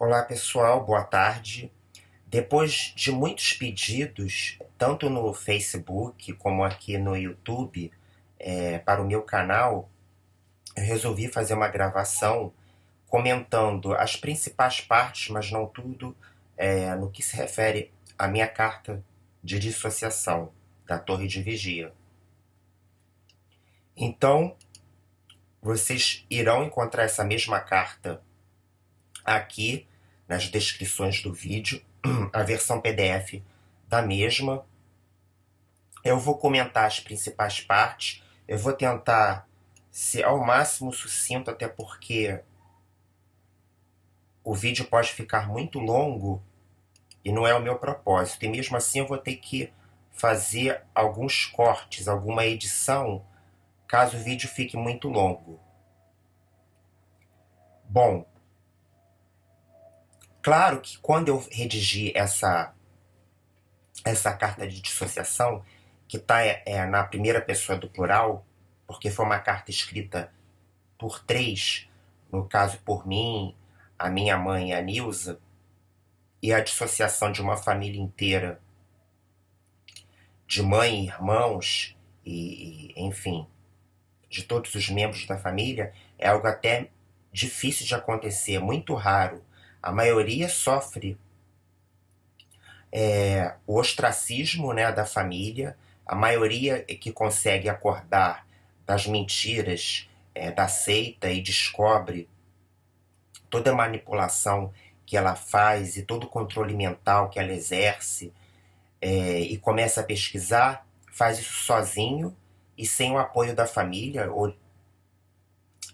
Olá pessoal, boa tarde. Depois de muitos pedidos, tanto no Facebook como aqui no YouTube, para o meu canal, eu resolvi fazer uma gravação comentando as principais partes, mas não tudo, no que se refere à minha carta de dissociação da Torre de Vigia. Então, vocês irão encontrar essa mesma carta aqui nas descrições do vídeo, a versão PDF da mesma. Eu vou comentar as principais partes, eu vou tentar ser ao máximo sucinto, até porque o vídeo pode ficar muito longo e não é o meu propósito. E mesmo assim eu vou ter que fazer alguns cortes, alguma edição, caso o vídeo fique muito longo. Bom, claro que quando eu redigi essa carta de dissociação, que está na primeira pessoa do plural, porque foi uma carta escrita por três, no caso por mim, a minha mãe, a Nilza, e a dissociação de uma família inteira, de mãe, irmãos, enfim, de todos os membros da família, é algo até difícil de acontecer, muito raro. A maioria sofre o ostracismo, né, da família, a maioria é que consegue acordar das mentiras da seita e descobre toda a manipulação que ela faz e todo o controle mental que ela exerce, e começa a pesquisar, faz isso sozinho e sem o apoio da família, ou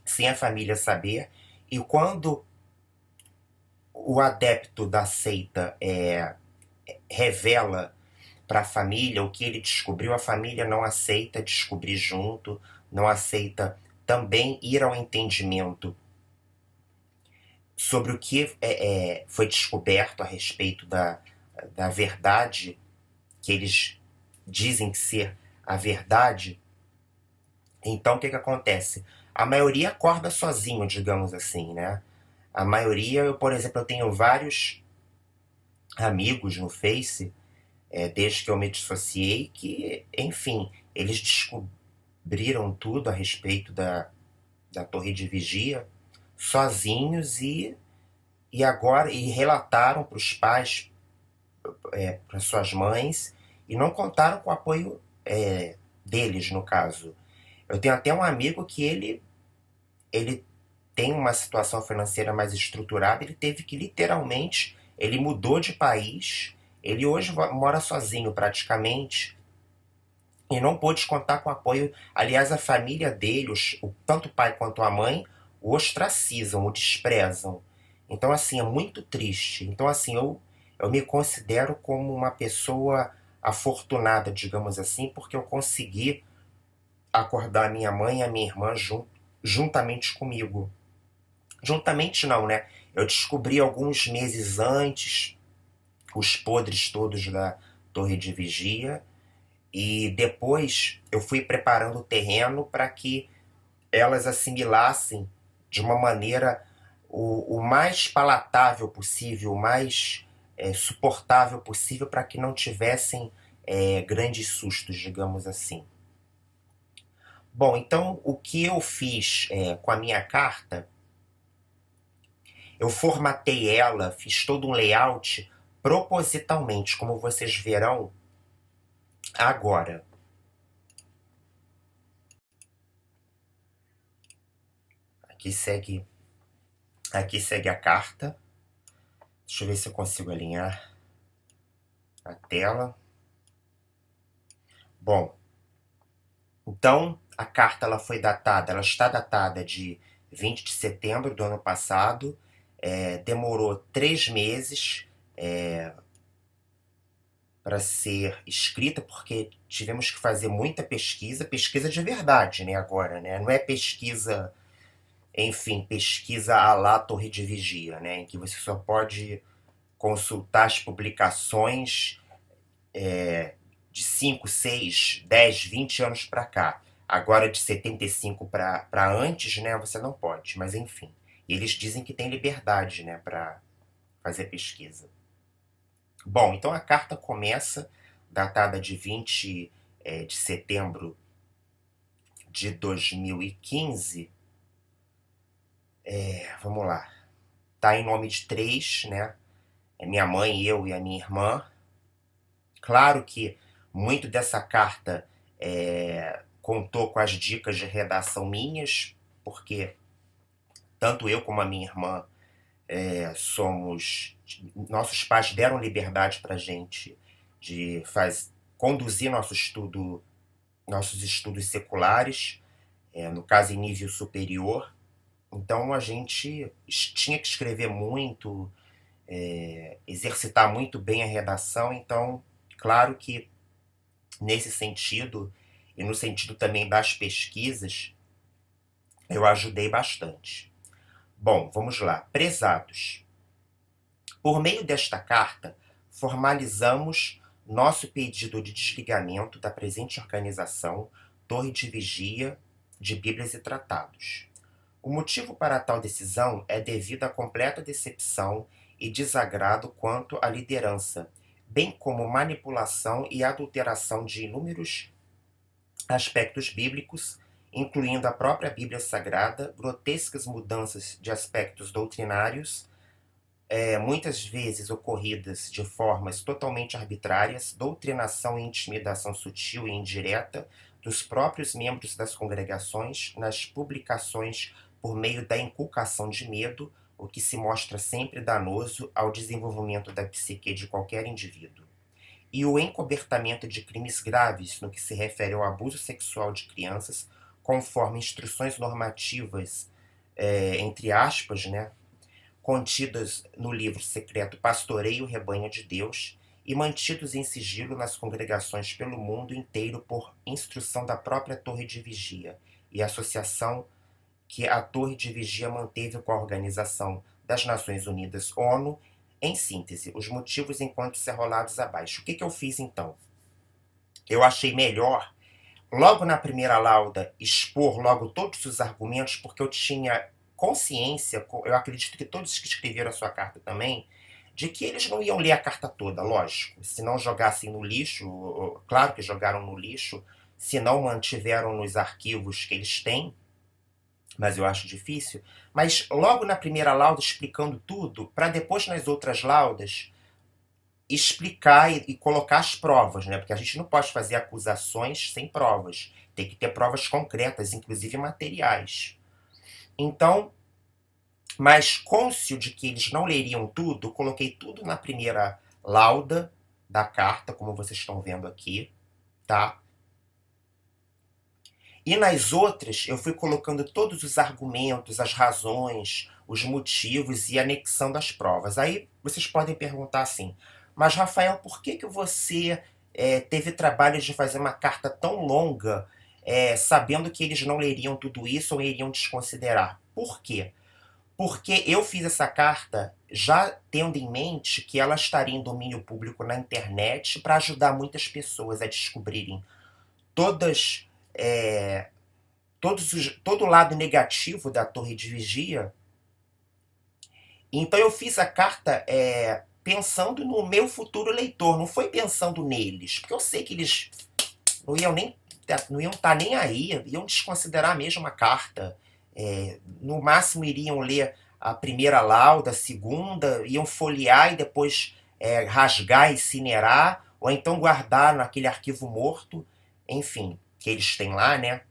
sem a família saber. E quando o adepto da seita revela para a família o que ele descobriu, a família não aceita descobrir junto, não aceita também ir ao entendimento sobre o que foi descoberto a respeito da verdade que eles dizem ser a verdade. Então o que acontece? A maioria acorda sozinho, digamos assim, né? A maioria, por exemplo, eu tenho vários amigos no Face, desde que eu me dissociei, que, enfim, eles descobriram tudo a respeito da Torre de Vigia sozinhos e relataram para os pais, para suas mães, e não contaram com o apoio deles, no caso. Eu tenho até um amigo que ele tem uma situação financeira mais estruturada, ele teve que literalmente, ele mudou de país, ele hoje mora sozinho praticamente, e não pôde contar com apoio. Aliás, a família dele, tanto o pai quanto a mãe, o ostracizam, o desprezam. Então, assim, é muito triste. Então, assim, eu me considero como uma pessoa afortunada, digamos assim, porque eu consegui acordar a minha mãe e a minha irmã juntamente comigo. Juntamente não, né? Eu descobri alguns meses antes os podres todos da Torre de Vigia, e depois eu fui preparando o terreno para que elas assimilassem de uma maneira o mais palatável possível, o mais suportável possível, para que não tivessem grandes sustos, digamos assim. Bom, então o que eu fiz com a minha carta, eu formatei ela, fiz todo um layout propositalmente, como vocês verão agora. Aqui segue, aqui segue a carta. Deixa eu ver se eu consigo alinhar a tela. Bom, então a carta ela foi datada, ela está datada de 20 de setembro do ano passado. Demorou 3 meses para ser escrita, porque tivemos que fazer muita pesquisa, pesquisa de verdade, né, agora, né? Não é pesquisa, enfim, pesquisa à la Torre de Vigia, né, em que você só pode consultar as publicações de 5, 6, 10, 20 anos para cá. Agora de 75 para antes, né, você não pode, mas enfim. E eles dizem que tem liberdade, né, para fazer pesquisa. Bom, então a carta começa, datada de 20 de setembro de 2015. Vamos lá. Tá em nome de 3, né? É minha mãe, eu e a minha irmã. Claro que muito dessa carta contou com as dicas de redação minhas, porque tanto eu como a minha irmã nossos pais deram liberdade pra gente de conduzir nossos estudos seculares, no caso em nível superior. Então a gente tinha que escrever muito, exercitar muito bem a redação. Então, claro que nesse sentido, e no sentido também das pesquisas, eu ajudei bastante. Bom, vamos lá. Prezados, por meio desta carta, formalizamos nosso pedido de desligamento da presente organização, Torre de Vigia de Bíblias e Tratados. O motivo para tal decisão é devido à completa decepção e desagrado quanto à liderança, bem como manipulação e adulteração de inúmeros aspectos bíblicos, incluindo a própria Bíblia Sagrada, grotescas mudanças de aspectos doutrinários, muitas vezes ocorridas de formas totalmente arbitrárias, doutrinação e intimidação sutil e indireta dos próprios membros das congregações nas publicações por meio da inculcação de medo, o que se mostra sempre danoso ao desenvolvimento da psique de qualquer indivíduo. E o encobertamento de crimes graves no que se refere ao abuso sexual de crianças, conforme instruções normativas, entre aspas, né, contidas no livro secreto Pastoreio o Rebanho de Deus e mantidos em sigilo nas congregações pelo mundo inteiro por instrução da própria Torre de Vigia e associação que a Torre de Vigia manteve com a Organização das Nações Unidas, ONU. Em síntese, os motivos enquanto serrolados abaixo. O que eu fiz então? Eu achei melhor, logo na primeira lauda, expor logo todos os argumentos, porque eu tinha consciência, eu acredito que todos que escreveram a sua carta também, de que eles não iam ler a carta toda, lógico. Se não jogassem no lixo, claro que jogaram no lixo, se não mantiveram nos arquivos que eles têm, mas eu acho difícil. Mas logo na primeira lauda explicando tudo, para depois nas outras laudas explicar e colocar as provas, né? Porque a gente não pode fazer acusações sem provas. Tem que ter provas concretas, inclusive materiais. Então, mas cônscio de que eles não leriam tudo, coloquei tudo na primeira lauda da carta, como vocês estão vendo aqui, tá? E nas outras, eu fui colocando todos os argumentos, as razões, os motivos e anexando as provas. Aí vocês podem perguntar assim, mas Rafael, por que você teve trabalho de fazer uma carta tão longa, sabendo que eles não leriam tudo isso ou iriam desconsiderar? Por quê? Porque eu fiz essa carta já tendo em mente que ela estaria em domínio público na internet para ajudar muitas pessoas a descobrirem todas, todo o lado negativo da Torre de Vigia. Então eu fiz a carta pensando no meu futuro leitor, não foi pensando neles, porque eu sei que eles não iam estar nem aí, iam desconsiderar mesmo a carta. No máximo iriam ler a primeira lauda, a segunda, iam folhear e depois rasgar, incinerar, ou então guardar naquele arquivo morto, enfim, que eles têm lá, né?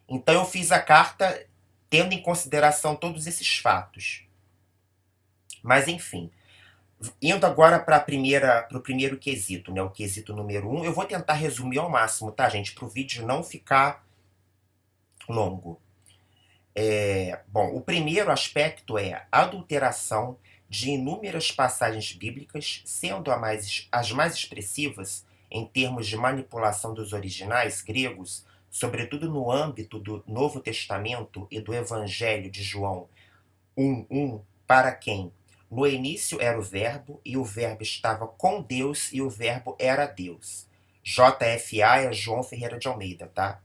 Então eu fiz a carta tendo em consideração todos esses fatos. Mas enfim, indo agora para o primeiro quesito, né? O quesito número 1, eu vou tentar resumir ao máximo, tá, gente? Para o vídeo não ficar longo. Bom, o primeiro aspecto é a adulteração de inúmeras passagens bíblicas, sendo as mais expressivas em termos de manipulação dos originais gregos, sobretudo no âmbito do Novo Testamento e do Evangelho de João 1:1, para quem no início era o Verbo, e o Verbo estava com Deus, e o Verbo era Deus. JFA é João Ferreira de Almeida, tá?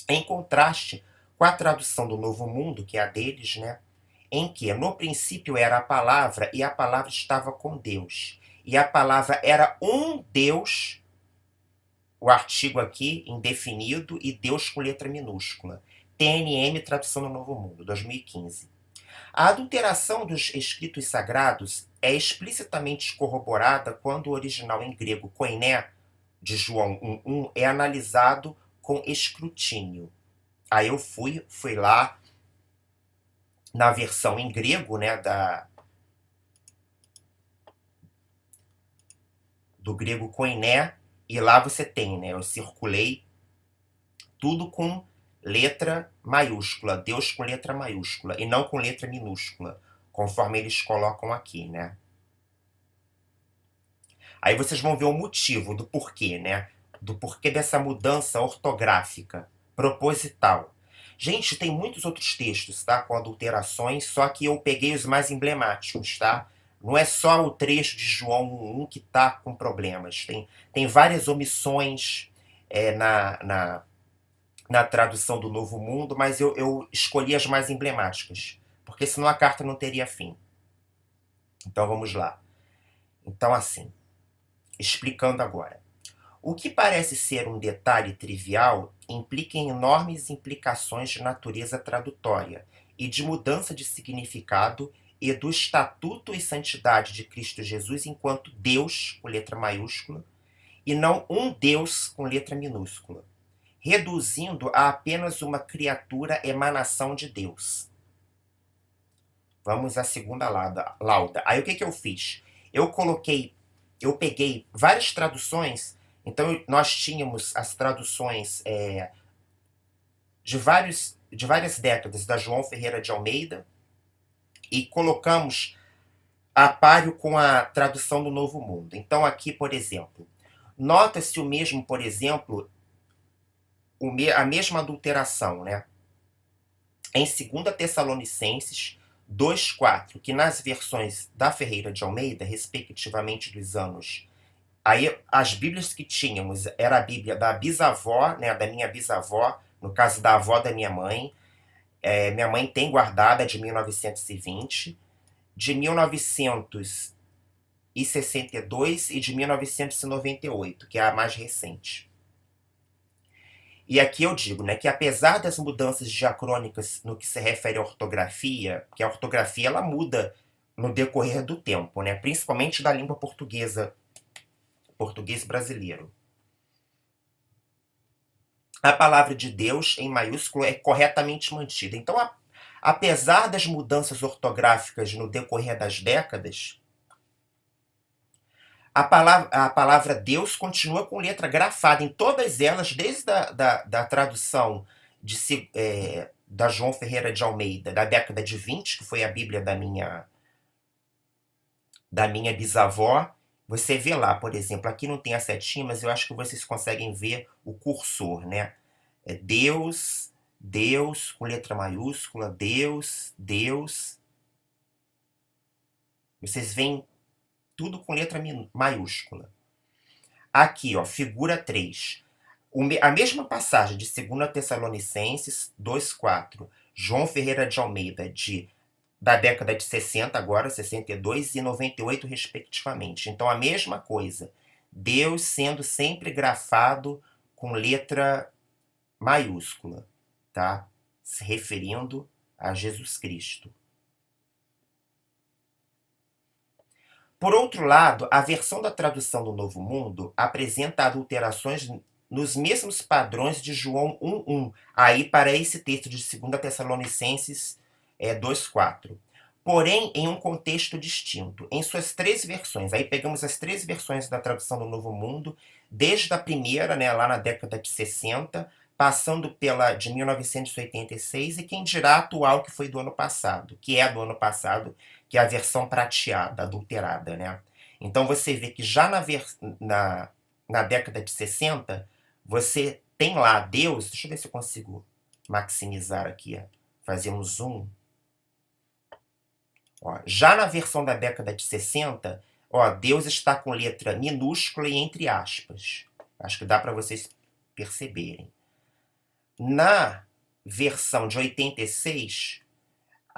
Em contraste com a tradução do Novo Mundo, que é a deles, né? em que no princípio era a palavra e a palavra estava com Deus. E a palavra era um Deus, o artigo aqui indefinido e Deus com letra minúscula. TNM, tradução do Novo Mundo, 2015. A adulteração dos escritos sagrados é explicitamente corroborada quando o original em grego koiné, de João 1:1, é analisado com escrutínio. Aí eu fui lá na versão em grego, né, do grego koiné, e lá você tem, né, eu circulei tudo com letra maiúscula, Deus com letra maiúscula, e não com letra minúscula, conforme eles colocam aqui, né? Aí vocês vão ver o motivo do porquê, né? Do porquê dessa mudança ortográfica, proposital. Gente, tem muitos outros textos, tá? Com adulterações, só que eu peguei os mais emblemáticos, tá? Não é só o trecho de João 1 que tá com problemas. Tem várias omissões na tradução do Novo Mundo, mas eu escolhi as mais emblemáticas, porque senão a carta não teria fim. Então vamos lá. Então, assim, explicando agora. O que parece ser um detalhe trivial implica em enormes implicações de natureza tradutória e de mudança de significado e do estatuto e santidade de Cristo Jesus enquanto Deus, com letra maiúscula, e não um Deus com letra minúscula, reduzindo a apenas uma criatura emanação de Deus. Vamos à segunda lauda. Aí o que eu fiz? Eu peguei várias traduções. Então nós tínhamos as traduções de várias décadas da João Ferreira de Almeida e colocamos a páreo com a tradução do Novo Mundo. Então aqui, por exemplo, nota-se o mesmo, por exemplo, a mesma adulteração, né? Em 2 Tessalonicenses 2:4, que nas versões da Ferreira de Almeida, respectivamente dos anos. Aí as Bíblias que tínhamos era a Bíblia da bisavó, né, da minha bisavó, no caso da avó da minha mãe. Minha mãe tem guardada de 1920, de 1962 e de 1998, que é a mais recente. E aqui eu digo, né, que apesar das mudanças diacrônicas no que se refere à ortografia, que a ortografia ela muda no decorrer do tempo, né, principalmente da língua português brasileiro. A palavra de Deus, em maiúsculo, é corretamente mantida. Então, apesar das mudanças ortográficas no decorrer das décadas, a palavra Deus continua com letra grafada em todas elas, desde da tradução da João Ferreira de Almeida, da década de 20, que foi a Bíblia da minha bisavó. Você vê lá, por exemplo, aqui não tem a setinha, mas eu acho que vocês conseguem ver o cursor, né? É Deus, Deus, com letra maiúscula, Deus, Deus. Vocês veem tudo com letra maiúscula. Aqui, ó, figura 3. A mesma passagem de 2 Tessalonicenses 2:4, João Ferreira de Almeida, da década de 60, agora 62 e 98, respectivamente. Então, a mesma coisa. Deus sendo sempre grafado com letra maiúscula, tá? Se referindo a Jesus Cristo. Por outro lado, a versão da tradução do Novo Mundo apresenta adulterações nos mesmos padrões de João 1:1, aí para esse texto de 2 Tessalonicenses 2:4. Porém, em um contexto distinto, em suas 3 versões. Aí pegamos as 3 versões da tradução do Novo Mundo, desde a primeira, né, lá na década de 60, passando pela de 1986, e quem dirá a atual, que foi do ano passado, que é do ano passado, que é a versão prateada, adulterada, né? Então você vê que já na década de 60, você tem lá Deus. Deixa eu ver se eu consigo maximizar aqui, fazer um zoom. Ó, já na versão da década de 60, ó, Deus está com letra minúscula e entre aspas. Acho que dá para vocês perceberem. Na versão de 86,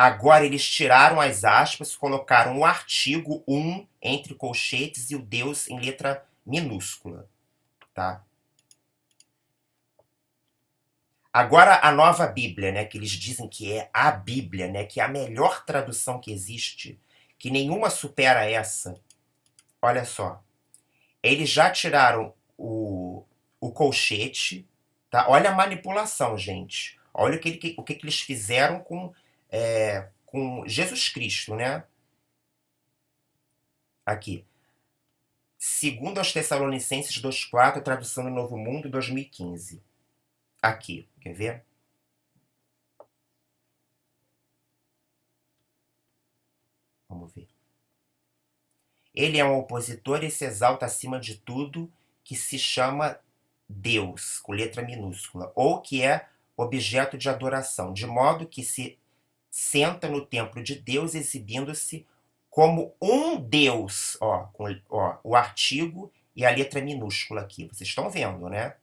Agora eles tiraram as aspas, colocaram o artigo 1 entre colchetes e o Deus em letra minúscula, tá? Agora a nova Bíblia, né, que eles dizem que é a Bíblia, né, que é a melhor tradução que existe, que nenhuma supera essa. Olha só, eles já tiraram o colchete, tá? Olha a manipulação, gente. Olha o que eles fizeram com Jesus Cristo, né? Aqui. Segundo aos Tessalonicenses 2,4, tradução do Novo Mundo, 2015. Aqui, quer ver? Vamos ver. Ele é um opositor e se exalta acima de tudo que se chama Deus, com letra minúscula, ou que é objeto de adoração, de modo que se senta no templo de Deus, exibindo-se como um Deus, o artigo e a letra minúscula aqui. Vocês estão vendo, né?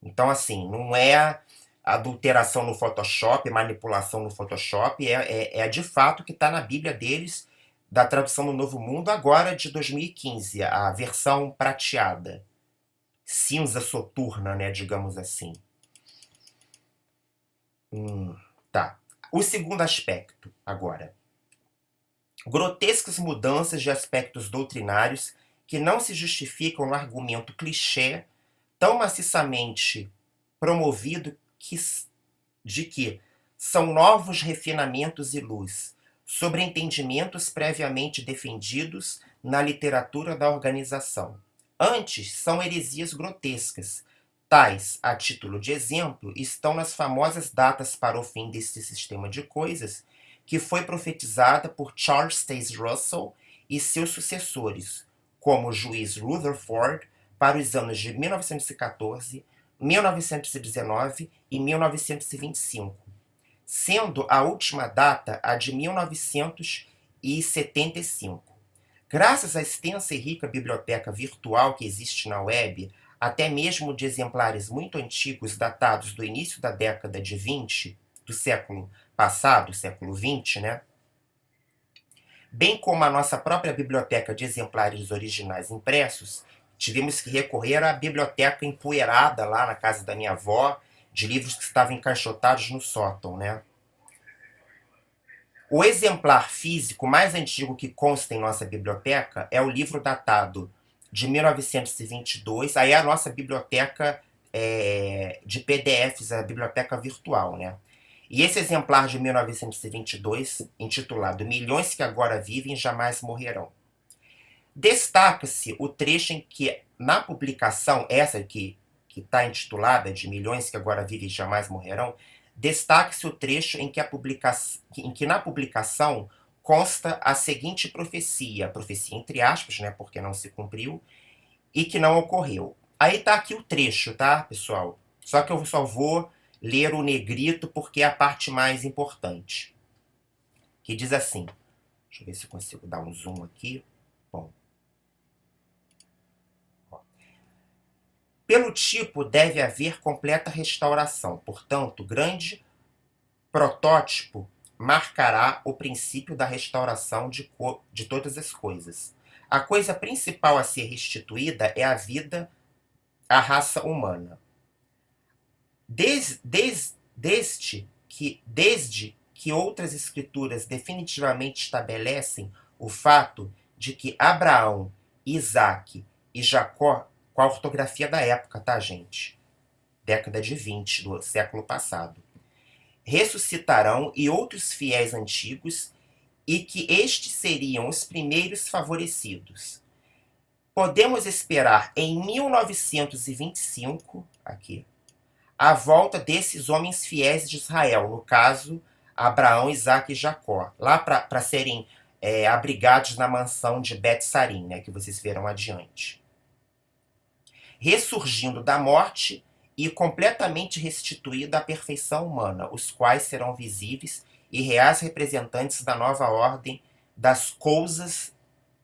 Então, assim, não é adulteração no Photoshop, manipulação no Photoshop, é de fato que está na Bíblia deles, da tradução do Novo Mundo, agora de 2015, a versão prateada. Cinza soturna, né, digamos assim. Tá. O segundo aspecto, agora. Grotescas mudanças de aspectos doutrinários que não se justificam no argumento clichê tão maciçamente promovido de que são novos refinamentos e luz, sobre entendimentos previamente defendidos na literatura da organização. Antes, são heresias grotescas. Tais, a título de exemplo, estão nas famosas datas para o fim desse sistema de coisas, que foi profetizada por Charles Taze Russell e seus sucessores, como o juiz Rutherford, para os anos de 1914, 1919 e 1925, sendo a última data a de 1975. Graças à extensa e rica biblioteca virtual que existe na web, até mesmo de exemplares muito antigos datados do início da década de 20, do século passado, século 20, né? Bem como a nossa própria biblioteca de exemplares originais impressos, tivemos que recorrer à biblioteca empoeirada lá na casa da minha avó, de livros que estavam encaixotados no sótão, né? O exemplar físico mais antigo que consta em nossa biblioteca é o livro datado de 1922. Aí é a nossa biblioteca de PDFs, a biblioteca virtual, né? E esse exemplar de 1922, intitulado Milhões que Agora Vivem Jamais Morrerão. Destaca-se o trecho em que, na publicação, essa que está intitulada de Milhões que Agora Vivem Jamais Morrerão, destaque-se o trecho em que na publicação consta a seguinte profecia entre aspas, né, porque não se cumpriu, e que não ocorreu. Aí está aqui o trecho, tá, pessoal? Só que eu só vou ler o negrito porque é a parte mais importante. Que diz assim, deixa eu ver se eu consigo dar um zoom aqui. Bom. Pelo tipo, deve haver completa restauração. Portanto, grande protótipo marcará o princípio da restauração de todas as coisas. A coisa principal a ser restituída é a vida, à raça humana. Desde que outras escrituras definitivamente estabelecem o fato de que Abraão, Isaac e Jacó, com a ortografia da época, tá, gente? Década de 20 do século passado. Ressuscitarão e outros fiéis antigos, e que estes seriam os primeiros favorecidos. Podemos esperar em 1925, aqui, a volta desses homens fiéis de Israel, no caso, Abraão, Isaac e Jacó, lá para serem abrigados na mansão de Bet-Sarim, né, que vocês verão adiante. Ressurgindo da morte e completamente restituída à perfeição humana, os quais serão visíveis e reais representantes da nova ordem das coisas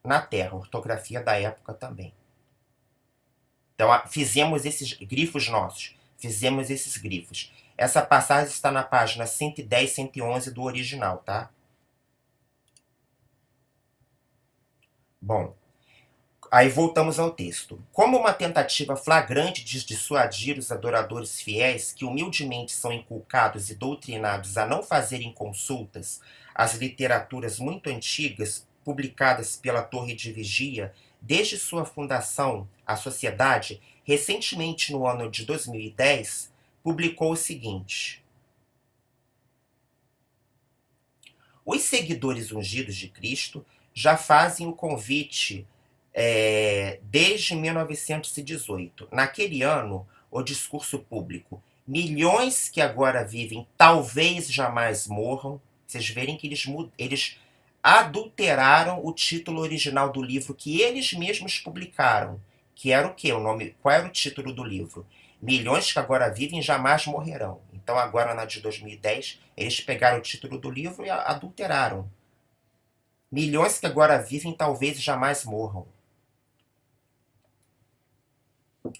na Terra, ortografia da época também. Então, fizemos esses grifos nossos, fizemos esses grifos. Essa passagem está na página 110, 111 do original, tá? Bom, aí voltamos ao texto. Como uma tentativa flagrante de dissuadir os adoradores fiéis que humildemente são inculcados e doutrinados a não fazerem consultas às literaturas muito antigas publicadas pela Torre de Vigia desde sua fundação, a sociedade, recentemente no ano de 2010, publicou o seguinte: os seguidores ungidos de Cristo já fazem o convite desde 1918. Naquele ano, o discurso público, milhões que agora vivem talvez jamais morram. Vocês verem que eles adulteraram o título original do livro que eles mesmos publicaram. Que era o quê? Qual era o título do livro? Milhões que agora vivem jamais morrerão. Então, agora na de 2010, eles pegaram o título do livro e adulteraram. Milhões que agora vivem talvez jamais morram.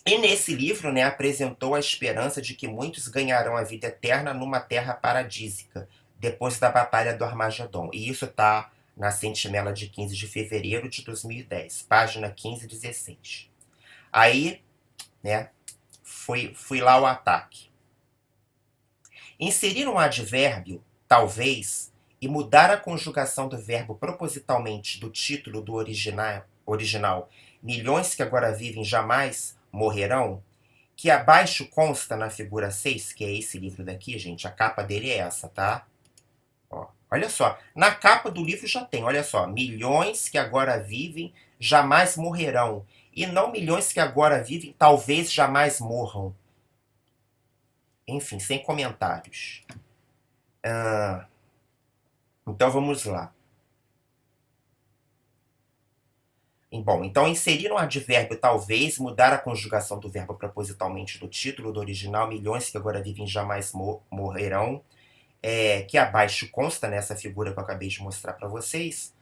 E nesse livro, né, apresentou a esperança de que muitos ganharão a vida eterna numa terra paradísica, depois da Batalha do Armagedon. E isso está na Sentinela de 15 de fevereiro de 2010, página 15 e 16. Aí, né, fui lá o ataque. Inserir um advérbio, talvez, e mudar a conjugação do verbo propositalmente do título do original milhões que agora vivem jamais morrerão, que abaixo consta na figura 6, que é esse livro daqui, gente, a capa dele é essa, tá? Ó, olha só, na capa do livro já tem, olha só, milhões que agora vivem jamais morrerão, e não milhões que agora vivem talvez jamais morram. Enfim, sem comentários. Então vamos lá. Bom, então inserir um advérbio talvez, mudar a conjugação do verbo propositalmente do título do original, milhões que agora vivem jamais morrerão, que abaixo consta nessa figura que eu acabei de mostrar para vocês,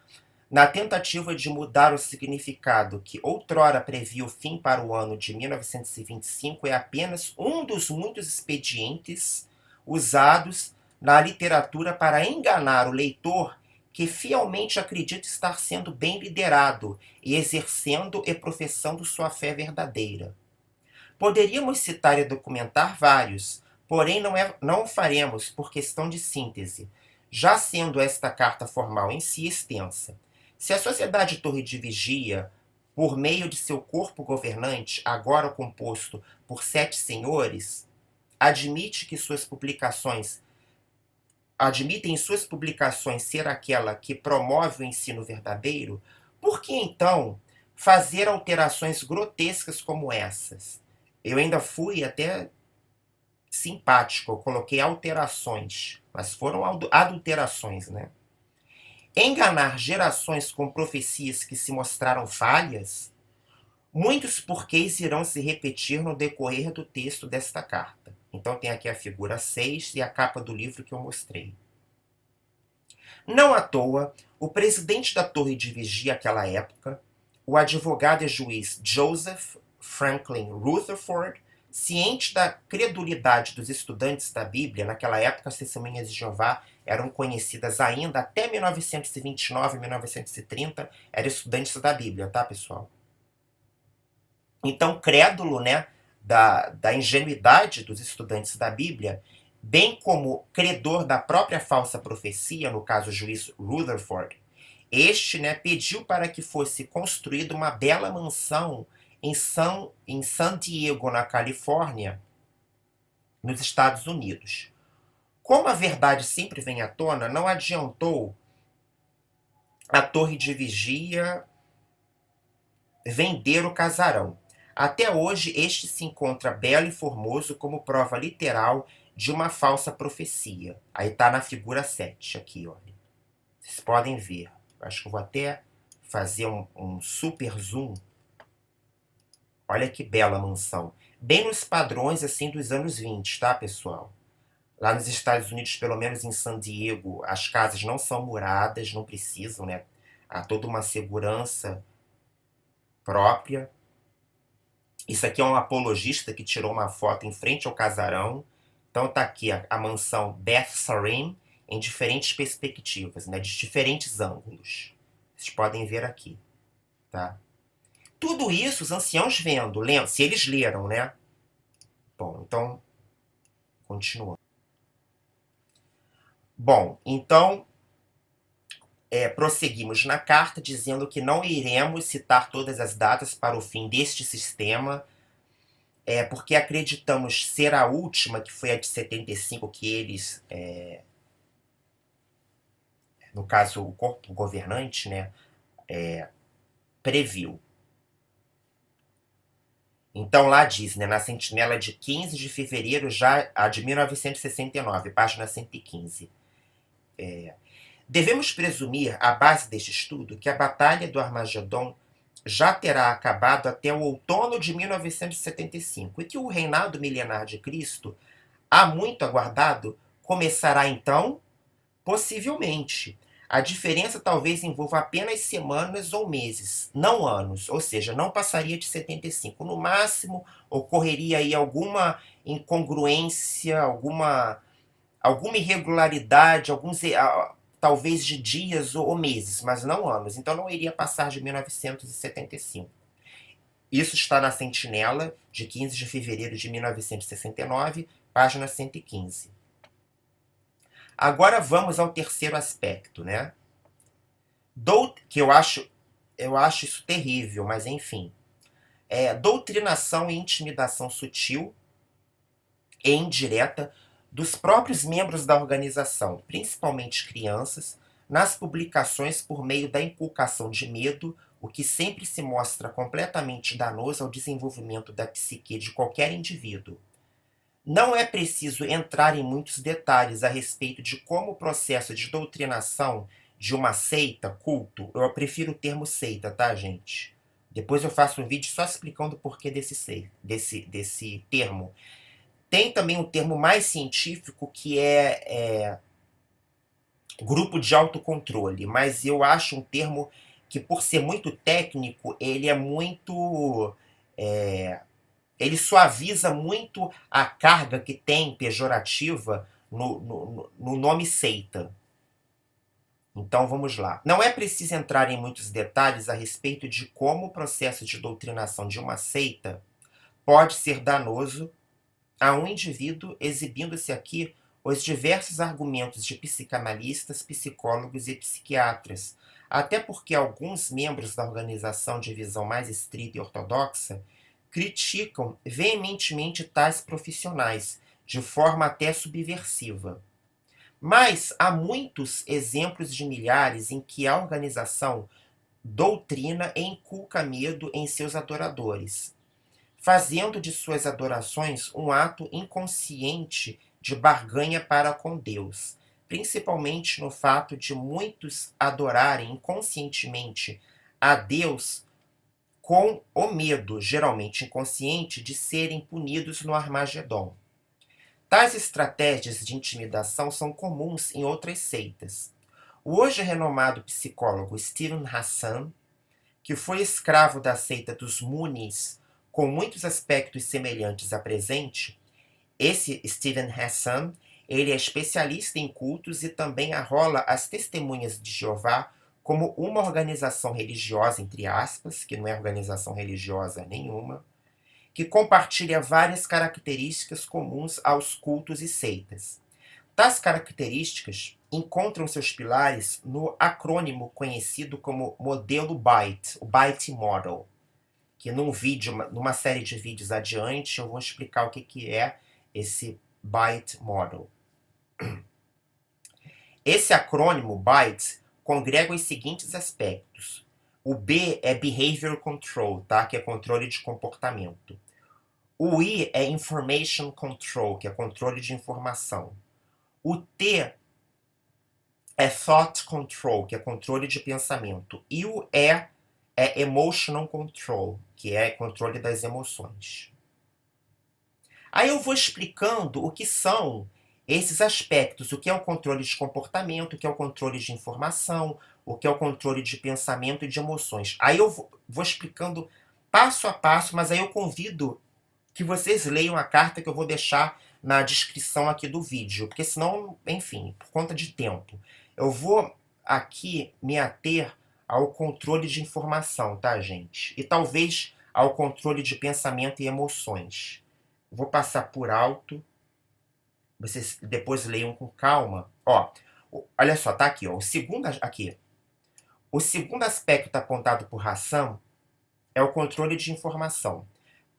na tentativa de mudar o significado que outrora previa o fim para o ano de 1925, é apenas um dos muitos expedientes usados na literatura para enganar o leitor que fielmente acredita estar sendo bem liderado e exercendo e professando sua fé verdadeira. Poderíamos citar e documentar vários, porém não o faremos por questão de síntese, já sendo esta carta formal em si extensa. Se a Sociedade Torre de Vigia, por meio de seu corpo governante, agora composto por 7 senhores, admitem em suas publicações ser aquela que promove o ensino verdadeiro, por que então fazer alterações grotescas como essas? Eu ainda fui até simpático, eu coloquei alterações, mas foram adulterações, né? Enganar gerações com profecias que se mostraram falhas, muitos porquês irão se repetir no decorrer do texto desta carta. Então tem aqui a figura 6 e a capa do livro que eu mostrei. Não à toa, o presidente da Torre de Vigia àquela época, o advogado e juiz Joseph Franklin Rutherford, ciente da credulidade dos estudantes da Bíblia, naquela época as testemunhas de Jeová eram conhecidas ainda até 1929, 1930, eram estudantes da Bíblia, tá, pessoal? Então, crédulo, né, da ingenuidade dos estudantes da Bíblia, bem como credor da própria falsa profecia, no caso o juiz Rutherford, este, né, pediu para que fosse construída uma bela mansão em San Diego, na Califórnia, nos Estados Unidos. Como a verdade sempre vem à tona, não adiantou a Torre de Vigia vender o casarão. Até hoje, este se encontra belo e formoso como prova literal de uma falsa profecia. Aí está na figura 7, aqui, olha. Vocês podem ver. Acho que eu vou até fazer um super zoom. Olha que bela mansão. Bem nos padrões, assim, dos anos 20, tá, pessoal? Lá nos Estados Unidos, pelo menos em San Diego, as casas não são muradas, não precisam, né? Há toda uma segurança própria. Isso aqui é um apologista que tirou uma foto em frente ao casarão. Então tá aqui a mansão Beth Sarim em diferentes perspectivas, né, de diferentes ângulos. Vocês podem ver aqui, tá? Tudo isso os anciãos vendo, se eles leram, né? Bom, então, continuando. Bom, então, prosseguimos na carta dizendo que não iremos citar todas as datas para o fim deste sistema, porque acreditamos ser a última, que foi a de 75, que eles, no caso, o corpo governante, né, previu. Então lá diz, né, na sentinela de 15 de fevereiro, já a de 1969, página 115. Devemos presumir, à base deste estudo, que a Batalha do Armagedon já terá acabado até o outono de 1975 e que o reinado milenar de Cristo, há muito aguardado, começará então? Possivelmente. A diferença talvez envolva apenas semanas ou meses, não anos, ou seja, não passaria de 75. No máximo, ocorreria aí alguma incongruência, alguma irregularidade, talvez de dias ou meses, mas não anos. Então não iria passar de 1975. Isso está na Sentinela, de 15 de fevereiro de 1969, página 115. Agora vamos ao terceiro aspecto, né? Que eu acho isso terrível, mas enfim. Doutrinação e intimidação sutil e indireta dos próprios membros da organização, principalmente crianças, nas publicações por meio da inculcação de medo, o que sempre se mostra completamente danoso ao desenvolvimento da psique de qualquer indivíduo. Não é preciso entrar em muitos detalhes a respeito de como o processo de doutrinação de uma seita, culto, eu prefiro o termo seita, tá, gente? Depois eu faço um vídeo só explicando o porquê desse termo. Tem também um termo mais científico que é grupo de autocontrole, mas eu acho um termo que, por ser muito técnico, ele é muito... ele suaviza muito a carga que tem pejorativa no nome seita. Então vamos lá. Não é preciso entrar em muitos detalhes a respeito de como o processo de doutrinação de uma seita pode ser danoso a um indivíduo, exibindo-se aqui os diversos argumentos de psicanalistas, psicólogos e psiquiatras, até porque alguns membros da organização de visão mais estrita e ortodoxa criticam veementemente tais profissionais, de forma até subversiva. Mas há muitos exemplos de milhares em que a organização doutrina e inculca medo em seus adoradores, fazendo de suas adorações um ato inconsciente de barganha para com Deus, principalmente no fato de muitos adorarem inconscientemente a Deus com o medo, geralmente inconsciente, de serem punidos no Armagedon. Tais estratégias de intimidação são comuns em outras seitas. O hoje renomado psicólogo Steven Hassan, que foi escravo da seita dos Munis, com muitos aspectos semelhantes à presente, esse Steven Hassan, ele é especialista em cultos e também arrola as Testemunhas de Jeová como uma organização religiosa, entre aspas, que não é organização religiosa nenhuma, que compartilha várias características comuns aos cultos e seitas. Tais características encontram seus pilares no acrônimo conhecido como modelo BITE, o BITE Model, que numa série de vídeos adiante eu vou explicar o que é esse BITE Model. Esse acrônimo BITE congrega os seguintes aspectos. O B é Behavior Control, tá? Que é controle de comportamento. O I é Information Control, que é controle de informação. O T é Thought Control, que é controle de pensamento. E o E é Emotional Control, que é controle das emoções. Aí eu vou explicando o que são esses aspectos, o que é o controle de comportamento, o que é o controle de informação, o que é o controle de pensamento e de emoções. Aí eu vou explicando passo a passo, mas aí eu convido que vocês leiam a carta que eu vou deixar na descrição aqui do vídeo, porque senão, enfim, por conta de tempo. Eu vou aqui me ater ao controle de informação, tá, gente? E talvez ao controle de pensamento e emoções. Vou passar por alto, vocês depois leiam com calma. Ó, olha só, tá aqui, ó, o segundo aspecto apontado por Hassan é o controle de informação.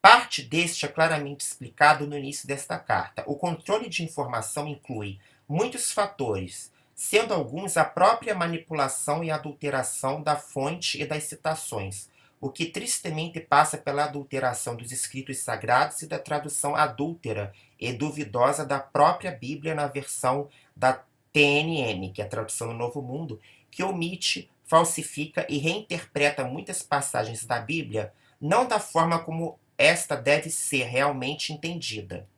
Parte deste é claramente explicado no início desta carta. O controle de informação inclui muitos fatores, sendo alguns a própria manipulação e adulteração da fonte e das citações, o que tristemente passa pela adulteração dos escritos sagrados e da tradução adúltera e duvidosa da própria Bíblia na versão da TNM, que é a tradução do Novo Mundo, que omite, falsifica e reinterpreta muitas passagens da Bíblia, não da forma como esta deve ser realmente entendida,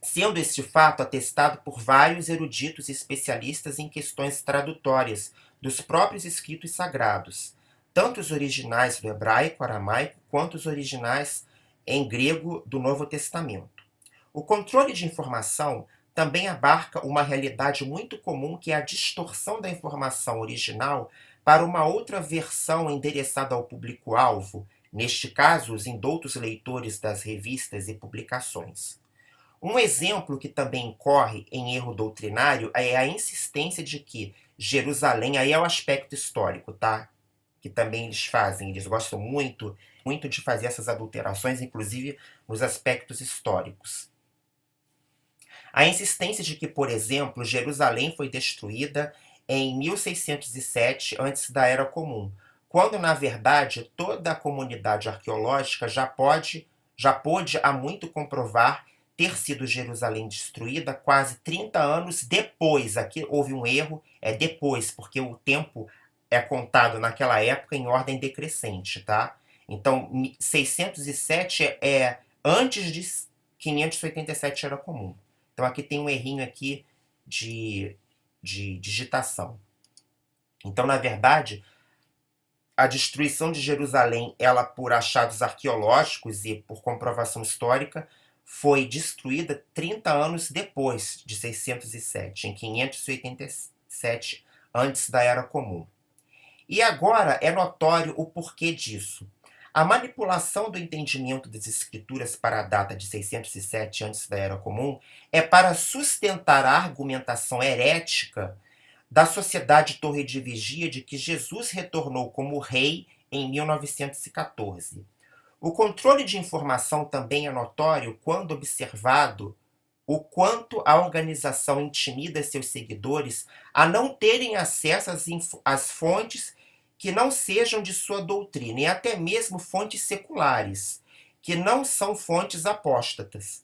sendo este fato atestado por vários eruditos e especialistas em questões tradutórias dos próprios escritos sagrados, tanto os originais do hebraico, aramaico, quanto os originais em grego do Novo Testamento. O controle de informação também abarca uma realidade muito comum, que é a distorção da informação original para uma outra versão endereçada ao público-alvo, neste caso, os indoutos leitores das revistas e publicações. Um exemplo que também incorre em erro doutrinário é a insistência de que Jerusalém, aí é o aspecto histórico, tá? Que também eles fazem, eles gostam muito de fazer essas adulterações, inclusive nos aspectos históricos. A insistência de que, por exemplo, Jerusalém foi destruída em 1607, antes da Era Comum, quando, na verdade, toda a comunidade arqueológica já pôde há muito comprovar ter sido Jerusalém destruída quase 30 anos depois. Aqui houve um erro, é depois, porque o tempo é contado naquela época em ordem decrescente, tá? Então, 607 é antes de 587 Era Comum. Então, aqui tem um errinho aqui de digitação. Então, na verdade, a destruição de Jerusalém, ela por achados arqueológicos e por comprovação histórica, foi destruída 30 anos depois de 607, em 587, antes da Era Comum. E agora é notório o porquê disso. A manipulação do entendimento das escrituras para a data de 607 antes da Era Comum é para sustentar a argumentação herética da Sociedade Torre de Vigia de que Jesus retornou como rei em 1914. O controle de informação também é notório quando observado o quanto a organização intimida seus seguidores a não terem acesso às fontes que não sejam de sua doutrina, e até mesmo fontes seculares, que não são fontes apóstatas.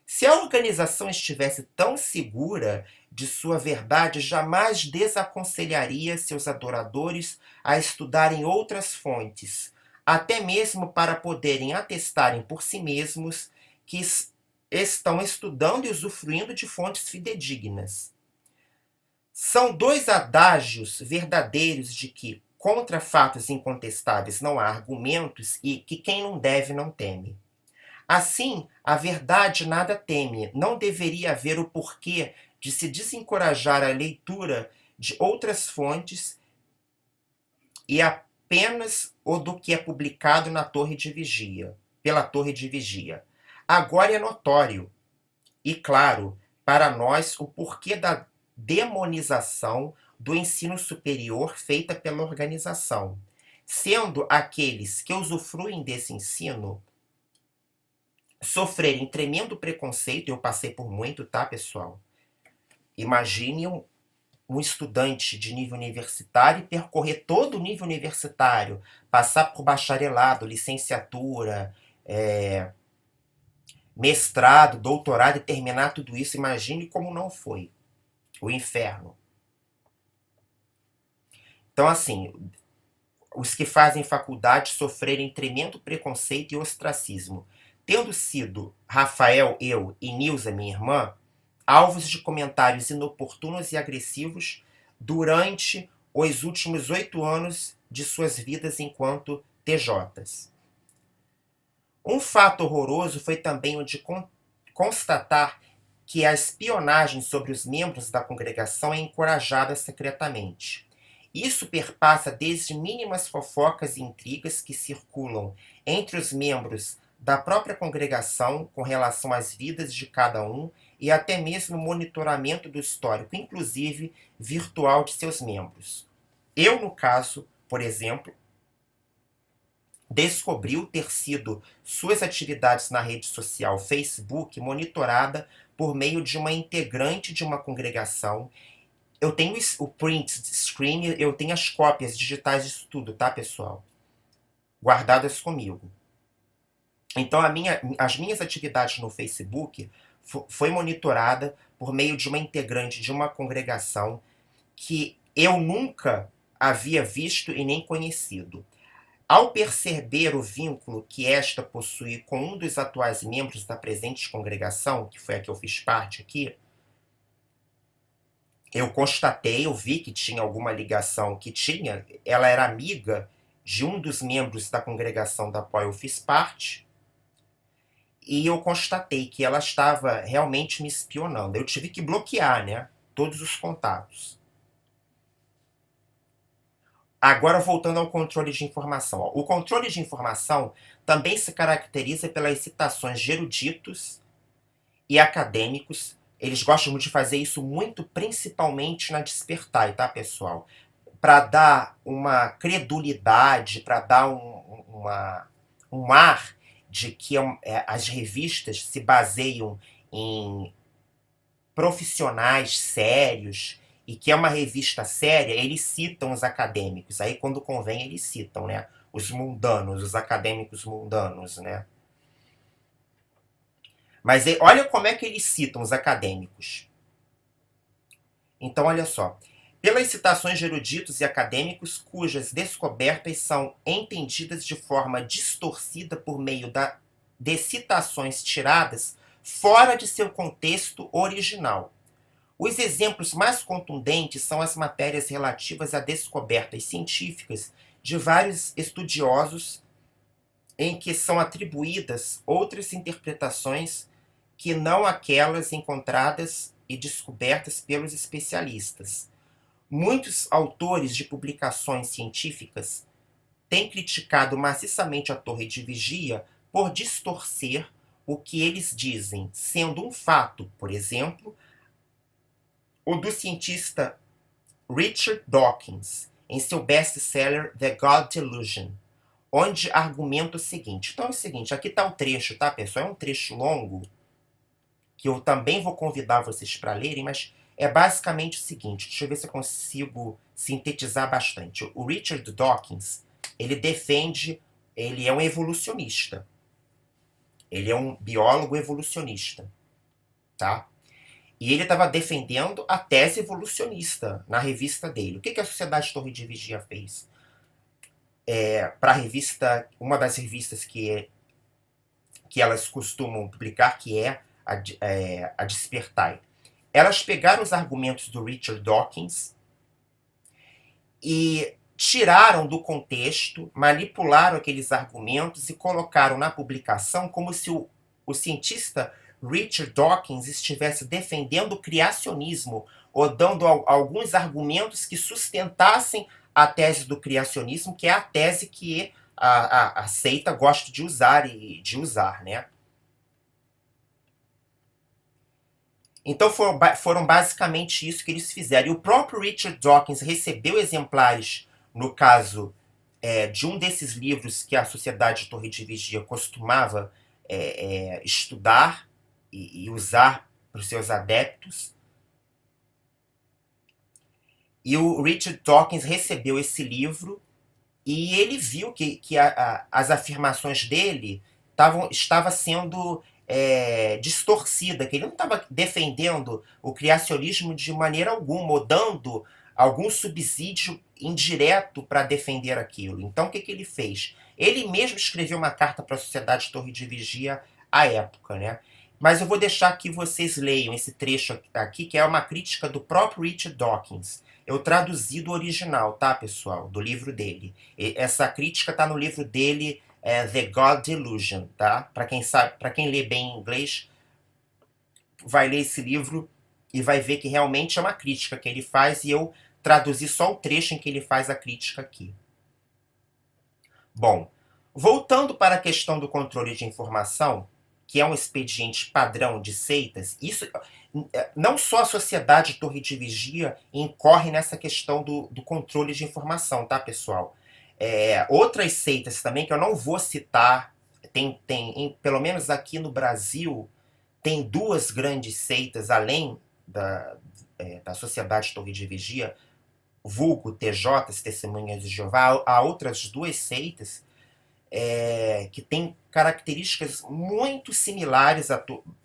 Se a organização estivesse tão segura de sua verdade, jamais desaconselharia seus adoradores a estudarem outras fontes, até mesmo para poderem atestarem por si mesmos que estão estudando e usufruindo de fontes fidedignas. São dois adágios verdadeiros de que, contra fatos incontestáveis, não há argumentos e que quem não deve não teme. Assim, a verdade nada teme, não deveria haver o porquê de se desencorajar a leitura de outras fontes e apenas o do que é publicado na Torre de Vigia, pela Torre de Vigia. Agora é notório e claro para nós o porquê da demonização do ensino superior feita pela organização, sendo aqueles que usufruem desse ensino sofrerem tremendo preconceito. Eu passei por muito, tá, pessoal? Imagine um estudante de nível universitário percorrer todo o nível universitário, passar por bacharelado, licenciatura, mestrado, doutorado e terminar tudo isso. Imagine como não foi. O inferno. Então, assim, os que fazem faculdade sofrerem tremendo preconceito e ostracismo, tendo sido Rafael, eu e Nilza, minha irmã, alvos de comentários inoportunos e agressivos durante os últimos 8 anos de suas vidas enquanto TJs. Um fato horroroso foi também o de constatar que a espionagem sobre os membros da congregação é encorajada secretamente. Isso perpassa desde mínimas fofocas e intrigas que circulam entre os membros da própria congregação com relação às vidas de cada um e até mesmo monitoramento do histórico, inclusive virtual, de seus membros. Eu, no caso, por exemplo, descobriu ter sido suas atividades na rede social Facebook monitorada por meio de uma integrante de uma congregação. Eu tenho o print screen, eu tenho as cópias digitais disso tudo, tá, pessoal? Guardadas comigo. Então, as minhas atividades no Facebook foi monitorada por meio de uma integrante de uma congregação que eu nunca havia visto e nem conhecido. Ao perceber o vínculo que esta possui com um dos atuais membros da presente congregação, que foi a que eu fiz parte aqui, eu constatei, eu vi que tinha alguma ligação, ela era amiga de um dos membros da congregação da qual eu fiz parte, e eu constatei que ela estava realmente me espionando. Eu tive que bloquear, né, todos os contatos. Agora, voltando ao controle de informação. O controle de informação também se caracteriza pelas citações de eruditos e acadêmicos. Eles gostam muito de fazer isso muito, principalmente na Despertai, tá, pessoal? Para dar uma credulidade, para dar um ar de que as revistas se baseiam em profissionais sérios e que é uma revista séria, eles citam os acadêmicos. Aí, quando convém, eles citam, né? Os mundanos, os acadêmicos mundanos, né? Mas olha como é que eles citam os acadêmicos. Então, olha só. Pelas citações de eruditos e acadêmicos cujas descobertas são entendidas de forma distorcida por meio de citações tiradas fora de seu contexto original. Os exemplos mais contundentes são as matérias relativas a descobertas científicas de vários estudiosos em que são atribuídas outras interpretações que não aquelas encontradas e descobertas pelos especialistas. Muitos autores de publicações científicas têm criticado maciçamente a Torre de Vigia por distorcer o que eles dizem, sendo um fato, por exemplo, o do cientista Richard Dawkins, em seu best-seller The God Delusion, onde argumenta o seguinte. Então é o seguinte, aqui está o trecho, tá, pessoal? É um trecho longo, que eu também vou convidar vocês para lerem, mas é basicamente o seguinte, deixa eu ver se eu consigo sintetizar bastante. O Richard Dawkins, ele é um evolucionista. Ele é um biólogo evolucionista, tá? E ele estava defendendo a tese evolucionista na revista dele. O que a Sociedade Torre de Vigia fez? Para a revista, uma das revistas que elas costumam publicar, que é a Despertai. Elas pegaram os argumentos do Richard Dawkins e tiraram do contexto, manipularam aqueles argumentos e colocaram na publicação como se o cientista Richard Dawkins estivesse defendendo o criacionismo ou dando alguns argumentos que sustentassem a tese do criacionismo, que é a tese que a seita gosta de usar, né? Então foram basicamente isso que eles fizeram. E o próprio Richard Dawkins recebeu exemplares, no caso de um desses livros que a Sociedade Torre de Vigia costumava estudar e usar para os seus adeptos. E o Richard Dawkins recebeu esse livro e ele viu que as afirmações dele estavam sendo distorcida, que ele não estava defendendo o criacionismo de maneira alguma, ou dando algum subsídio indireto para defender aquilo. Então, o que ele fez? Ele mesmo escreveu uma carta para a Sociedade Torre de Vigia à época, né? Mas eu vou deixar que vocês leiam esse trecho aqui, que é uma crítica do próprio Richard Dawkins. Eu traduzi do original, tá, pessoal? Do livro dele. Essa crítica está no livro dele, The God Delusion, tá? Para quem lê bem inglês, vai ler esse livro e vai ver que realmente é uma crítica que ele faz, e eu traduzi só o trecho em que ele faz a crítica aqui. Bom, voltando para a questão do controle de informação, que é um expediente padrão de seitas, isso não só a sociedade Torre de Vigia incorre nessa questão do controle de informação, tá, pessoal? Outras seitas também, que eu não vou citar, pelo menos aqui no Brasil, tem duas grandes seitas, além da Sociedade Torre de Vigia, vulgo TJ, as Testemunhas de Jeová. Há outras duas seitas que têm características muito similares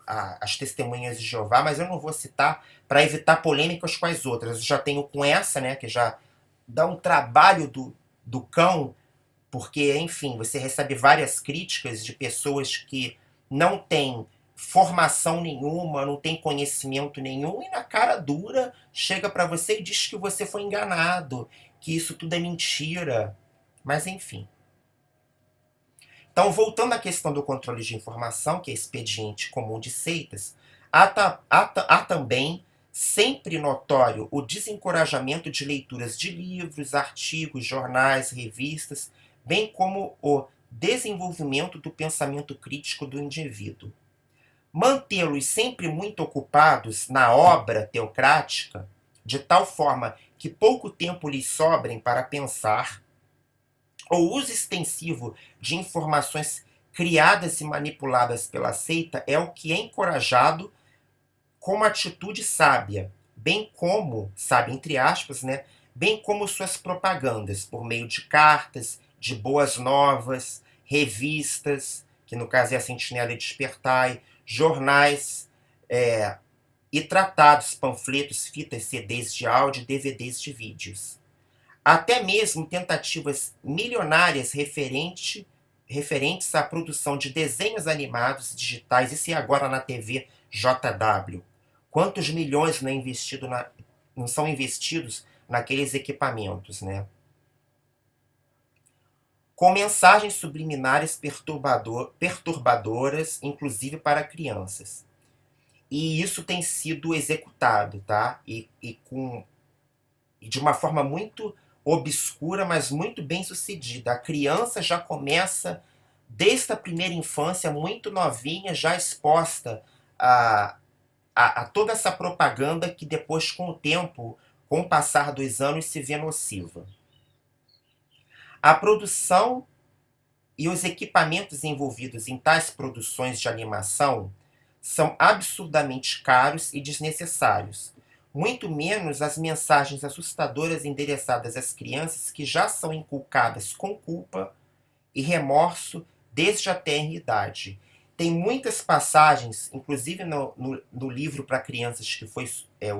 às Testemunhas de Jeová, mas eu não vou citar para evitar polêmicas com as outras. Eu já tenho com essa, né, que já dá um trabalho do cão, porque, enfim, você recebe várias críticas de pessoas que não têm formação nenhuma, não tem conhecimento nenhum, e na cara dura chega para você e diz que você foi enganado, que isso tudo é mentira. Mas, enfim. Então, voltando à questão do controle de informação, que é expediente comum de seitas, há também sempre notório o desencorajamento de leituras de livros, artigos, jornais, revistas, bem como o desenvolvimento do pensamento crítico do indivíduo. Mantê-los sempre muito ocupados na obra teocrática, de tal forma que pouco tempo lhes sobrem para pensar, o uso extensivo de informações criadas e manipuladas pela seita é o que é encorajado como atitude sábia, bem como, sábia entre aspas, né, bem como suas propagandas, por meio de cartas, de boas novas, revistas, que no caso é a Sentinela de Despertai, jornais e tratados, panfletos, fitas, CDs de áudio, DVDs de vídeos. Até mesmo tentativas milionárias referentes à produção de desenhos animados digitais, isso é agora na TV JW. Quantos milhões não são investidos naqueles equipamentos, né? Com mensagens subliminares perturbadoras, inclusive para crianças. E isso tem sido executado, tá? E de uma forma muito obscura, mas muito bem sucedida. A criança já começa, desde a primeira infância, muito novinha, já exposta a toda essa propaganda que depois, com o tempo, com o passar dos anos, se vê nociva. A produção e os equipamentos envolvidos em tais produções de animação são absurdamente caros e desnecessários, muito menos as mensagens assustadoras endereçadas às crianças que já são inculcadas com culpa e remorso desde a tenra idade. Tem muitas passagens, inclusive no livro para crianças que foi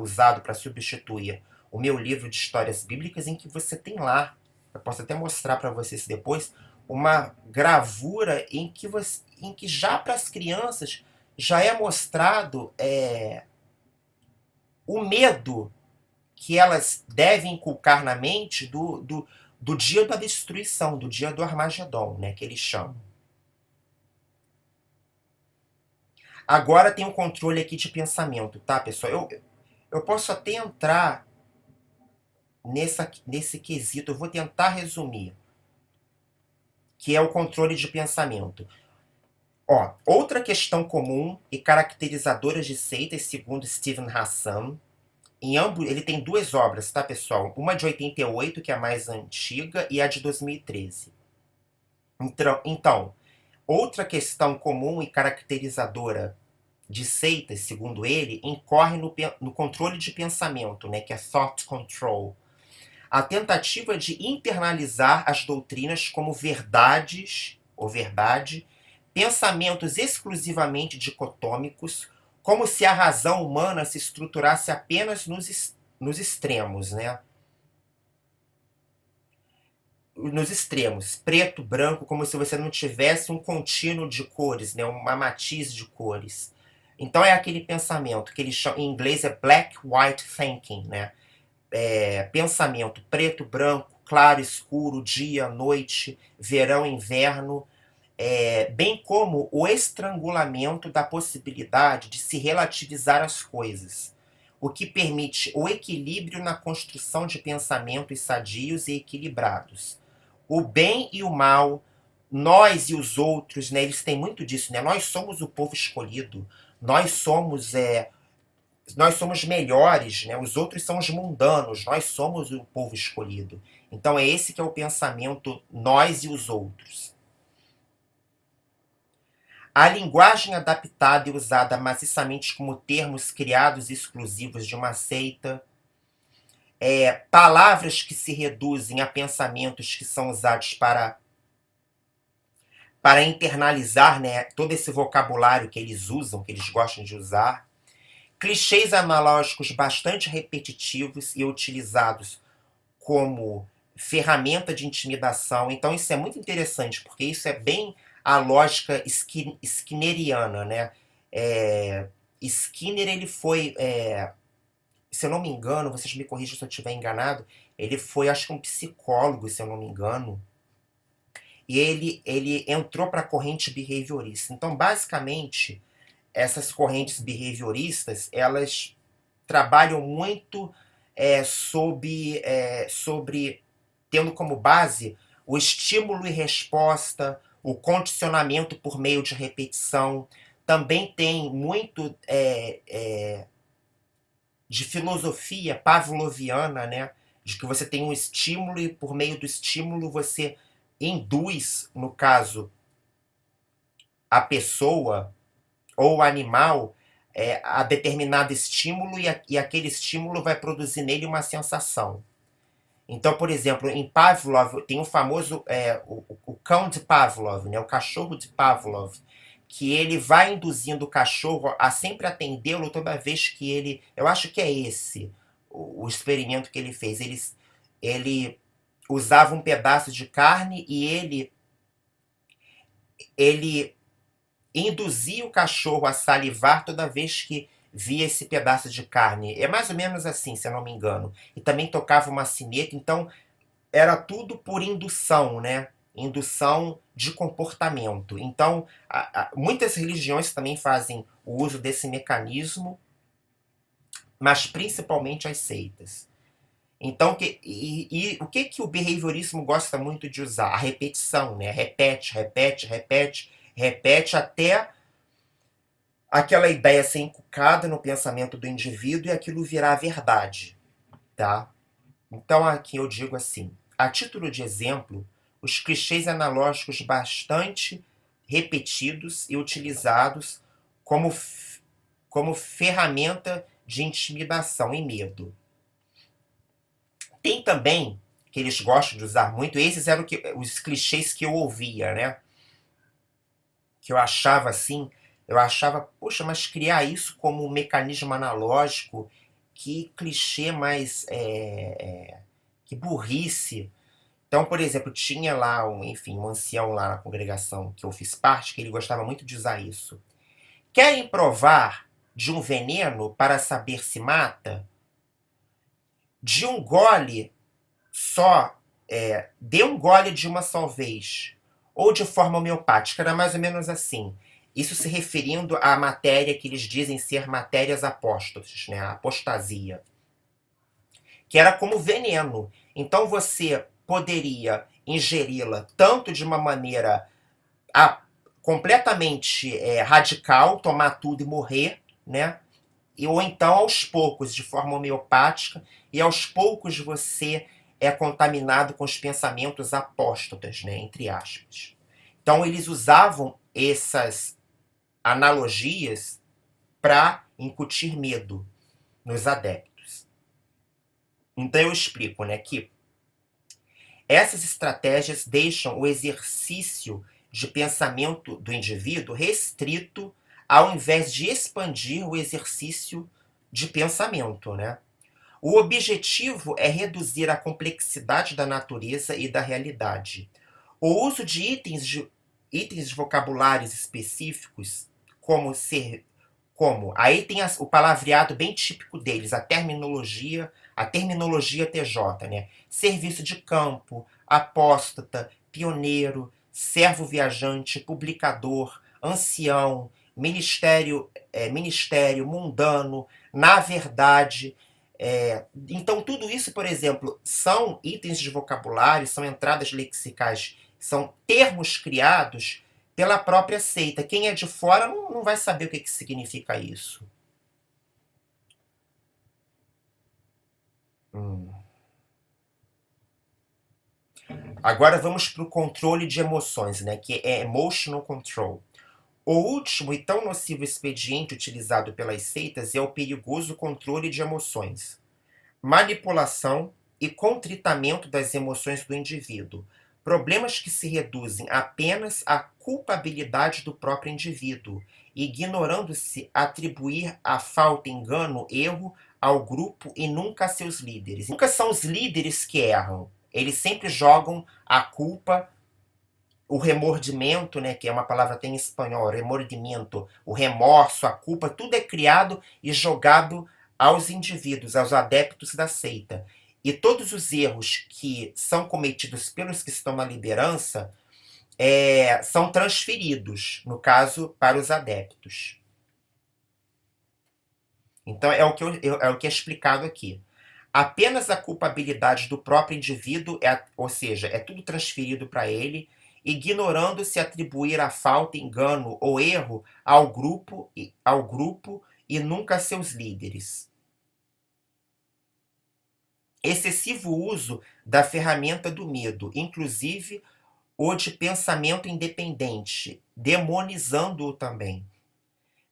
usado para substituir o meu livro de histórias bíblicas, em que você tem lá, eu posso até mostrar para vocês depois, uma gravura em que já para as crianças já é mostrado o medo que elas devem inculcar na mente do dia da destruição, do dia do Armagedon, né, que eles chamam. Agora tem um controle aqui de pensamento, tá, pessoal? Eu posso até entrar nesse quesito, eu vou tentar resumir, que é o controle de pensamento. Outra questão comum e caracterizadora de seitas, segundo Steven Hassan, ele tem duas obras, tá, pessoal? Uma de 88, que é a mais antiga, e a de 2013. Então, outra questão comum e caracterizadora de seitas, segundo ele, incorre no controle de pensamento, né, que é thought control. A tentativa de internalizar as doutrinas como verdades, ou verdade, pensamentos exclusivamente dicotômicos, como se a razão humana se estruturasse apenas nos extremos, né? Nos extremos, preto, branco, como se você não tivesse um contínuo de cores, né? Uma matiz de cores. Então é aquele pensamento que eles chamam, em inglês é black, white thinking, né? Pensamento preto, branco, claro, escuro, dia, noite, verão, inverno. bem como o estrangulamento da possibilidade de se relativizar as coisas, o que permite o equilíbrio na construção de pensamentos sadios e equilibrados. O bem e o mal, nós e os outros, né, eles têm muito disso, né? Nós somos o povo escolhido, nós somos nós somos melhores, né? Os outros são os mundanos, nós somos o povo escolhido. Então é esse que é o pensamento nós e os outros. A linguagem adaptada e usada maciçamente como termos criados exclusivos de uma seita, palavras que se reduzem a pensamentos que são usados para internalizar, né, todo esse vocabulário que eles usam, que eles gostam de usar, clichês analógicos bastante repetitivos e utilizados como ferramenta de intimidação. Então isso é muito interessante, porque isso é bem a lógica skinneriana, né? Skinner, ele foi, se eu não me engano, vocês me corrijam se eu estiver enganado, ele foi, acho que um psicólogo, se eu não me engano, e ele entrou para a corrente behaviorista. Então, basicamente, essas correntes behavioristas, elas trabalham muito sobre tendo como base o estímulo e resposta, o condicionamento por meio de repetição. Também tem muito de filosofia pavloviana, né? De que você tem um estímulo e por meio do estímulo você induz, no caso, a pessoa ou o animal a determinado estímulo e aquele estímulo vai produzir nele uma sensação. Então, por exemplo, em Pavlov tem o famoso o cão de Pavlov, né, o cachorro de Pavlov, que ele vai induzindo o cachorro a sempre atendê-lo toda vez que ele... Eu acho que é esse o experimento que ele fez. Ele usava um pedaço de carne e ele induzia o cachorro a salivar toda vez que via esse pedaço de carne. É mais ou menos assim, se eu não me engano. E também tocava uma sineta, então era tudo por indução, né? Indução de comportamento. Então, muitas religiões também fazem o uso desse mecanismo, mas principalmente as seitas. Então, o que o behaviorismo gosta muito de usar? A repetição, né? Repete, repete, repete, repete até aquela ideia ser encucada no pensamento do indivíduo e aquilo virar verdade, tá? Então aqui eu digo assim, a título de exemplo, os clichês analógicos bastante repetidos e utilizados como ferramenta de intimidação e medo. Tem também, que eles gostam de usar muito, esses eram os clichês que eu ouvia, né? Que eu achava assim, poxa, mas criar isso como um mecanismo analógico, que clichê mais, que burrice. Então, por exemplo, tinha lá, um ancião lá na congregação que eu fiz parte, que ele gostava muito de usar isso. Querem provar de um veneno para saber se mata? De um gole só, dê um gole de uma só vez, ou de forma homeopática, era mais ou menos assim. Isso se referindo à matéria que eles dizem ser matérias apóstatas, né? A apostasia. Que era como veneno. Então você poderia ingeri-la tanto de uma maneira completamente radical, tomar tudo e morrer, né? Ou então aos poucos, de forma homeopática, e aos poucos você é contaminado com os pensamentos apóstatas, né? Entre aspas. Então eles usavam essas analogias para incutir medo nos adeptos. Então eu explico, né, que essas estratégias deixam o exercício de pensamento do indivíduo restrito, ao invés de expandir o exercício de pensamento, né? O objetivo é reduzir a complexidade da natureza e da realidade. O uso de itens de vocabulários específicos, aí tem o palavreado bem típico deles, a terminologia TJ, né? Serviço de campo, apóstata, pioneiro, servo viajante, publicador, ancião, ministério mundano, na verdade. Então, tudo isso, por exemplo, são itens de vocabulário, são entradas lexicais, são termos criados pela própria seita. Quem é de fora não vai saber o que significa isso. Agora vamos para o controle de emoções, né, que é emotional control. O último e tão nocivo expediente utilizado pelas seitas é o perigoso controle de emoções, manipulação e contritamento das emoções do indivíduo, problemas que se reduzem apenas à culpabilidade do próprio indivíduo, ignorando-se atribuir a falta, engano, erro ao grupo e nunca a seus líderes. Nunca são os líderes que erram, eles sempre jogam a culpa, o remordimento, né, que é uma palavra até em espanhol, remordimento, o remorso, a culpa, tudo é criado e jogado aos indivíduos, aos adeptos da seita. E todos os erros que são cometidos pelos que estão na liderança são transferidos, no caso, para os adeptos. Então é o que é explicado aqui. Apenas a culpabilidade do próprio indivíduo, ou seja, é tudo transferido para ele, ignorando-se atribuir a falta, engano ou erro ao grupo e nunca a seus líderes. Excessivo uso da ferramenta do medo, inclusive o de pensamento independente, demonizando-o também.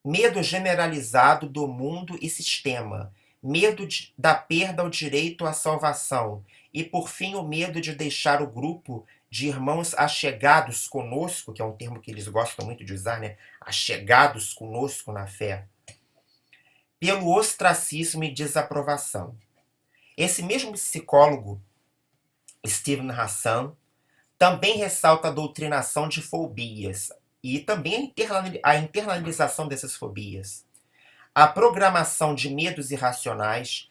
Medo generalizado do mundo e sistema, medo da perda ao direito à salvação e, por fim, o medo de deixar o grupo de irmãos achegados conosco, que é um termo que eles gostam muito de usar, né? Achegados conosco na fé, pelo ostracismo e desaprovação. Esse mesmo psicólogo, Steven Hassan, também ressalta a doutrinação de fobias e também a internalização dessas fobias. A programação de medos irracionais,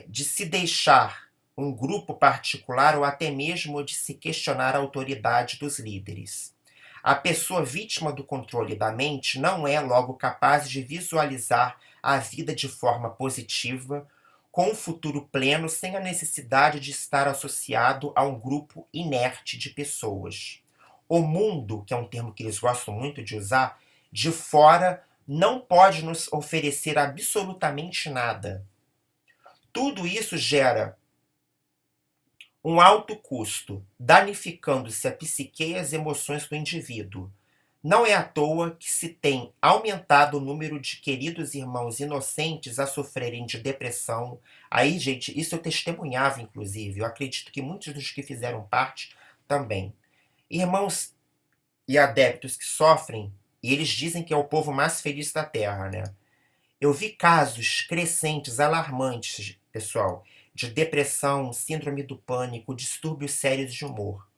de se deixar um grupo particular ou até mesmo de se questionar a autoridade dos líderes. A pessoa vítima do controle da mente não é logo capaz de visualizar a vida de forma positiva, com um futuro pleno, sem a necessidade de estar associado a um grupo inerte de pessoas. O mundo, que é um termo que eles gostam muito de usar, de fora não pode nos oferecer absolutamente nada. Tudo isso gera um alto custo, danificando-se a psique e as emoções do indivíduo. Não é à toa que se tem aumentado o número de queridos irmãos inocentes a sofrerem de depressão. Aí, gente, isso eu testemunhava, inclusive. Eu acredito que muitos dos que fizeram parte também. Irmãos e adeptos que sofrem, e eles dizem que é o povo mais feliz da Terra, né? Eu vi casos crescentes, alarmantes, pessoal, de depressão, síndrome do pânico, distúrbios sérios de humor.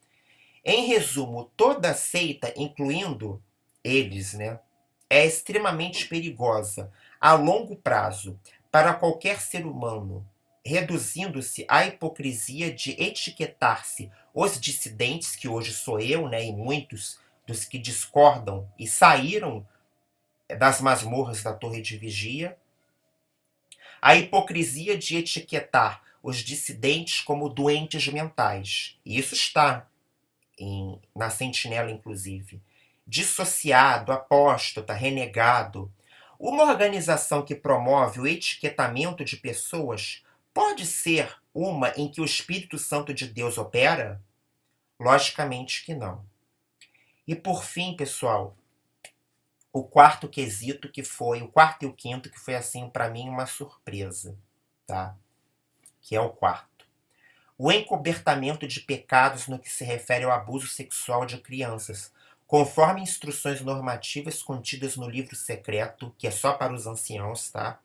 Em resumo, toda seita, incluindo eles, né, é extremamente perigosa a longo prazo para qualquer ser humano, reduzindo-se à hipocrisia de etiquetar-se os dissidentes, que hoje sou eu, né, e muitos dos que discordam e saíram das masmorras da Torre de Vigia, a hipocrisia de etiquetar os dissidentes como doentes mentais. E isso está na Sentinela, inclusive. Dissociado, apóstata, renegado. Uma organização que promove o etiquetamento de pessoas pode ser uma em que o Espírito Santo de Deus opera? Logicamente que não. E por fim, pessoal, o quarto quesito, que foi o quarto e o quinto, que foi assim para mim uma surpresa, tá? Que é o quarto. O encobertamento de pecados no que se refere ao abuso sexual de crianças, conforme instruções normativas contidas no livro secreto, que é só para os anciãos, tá?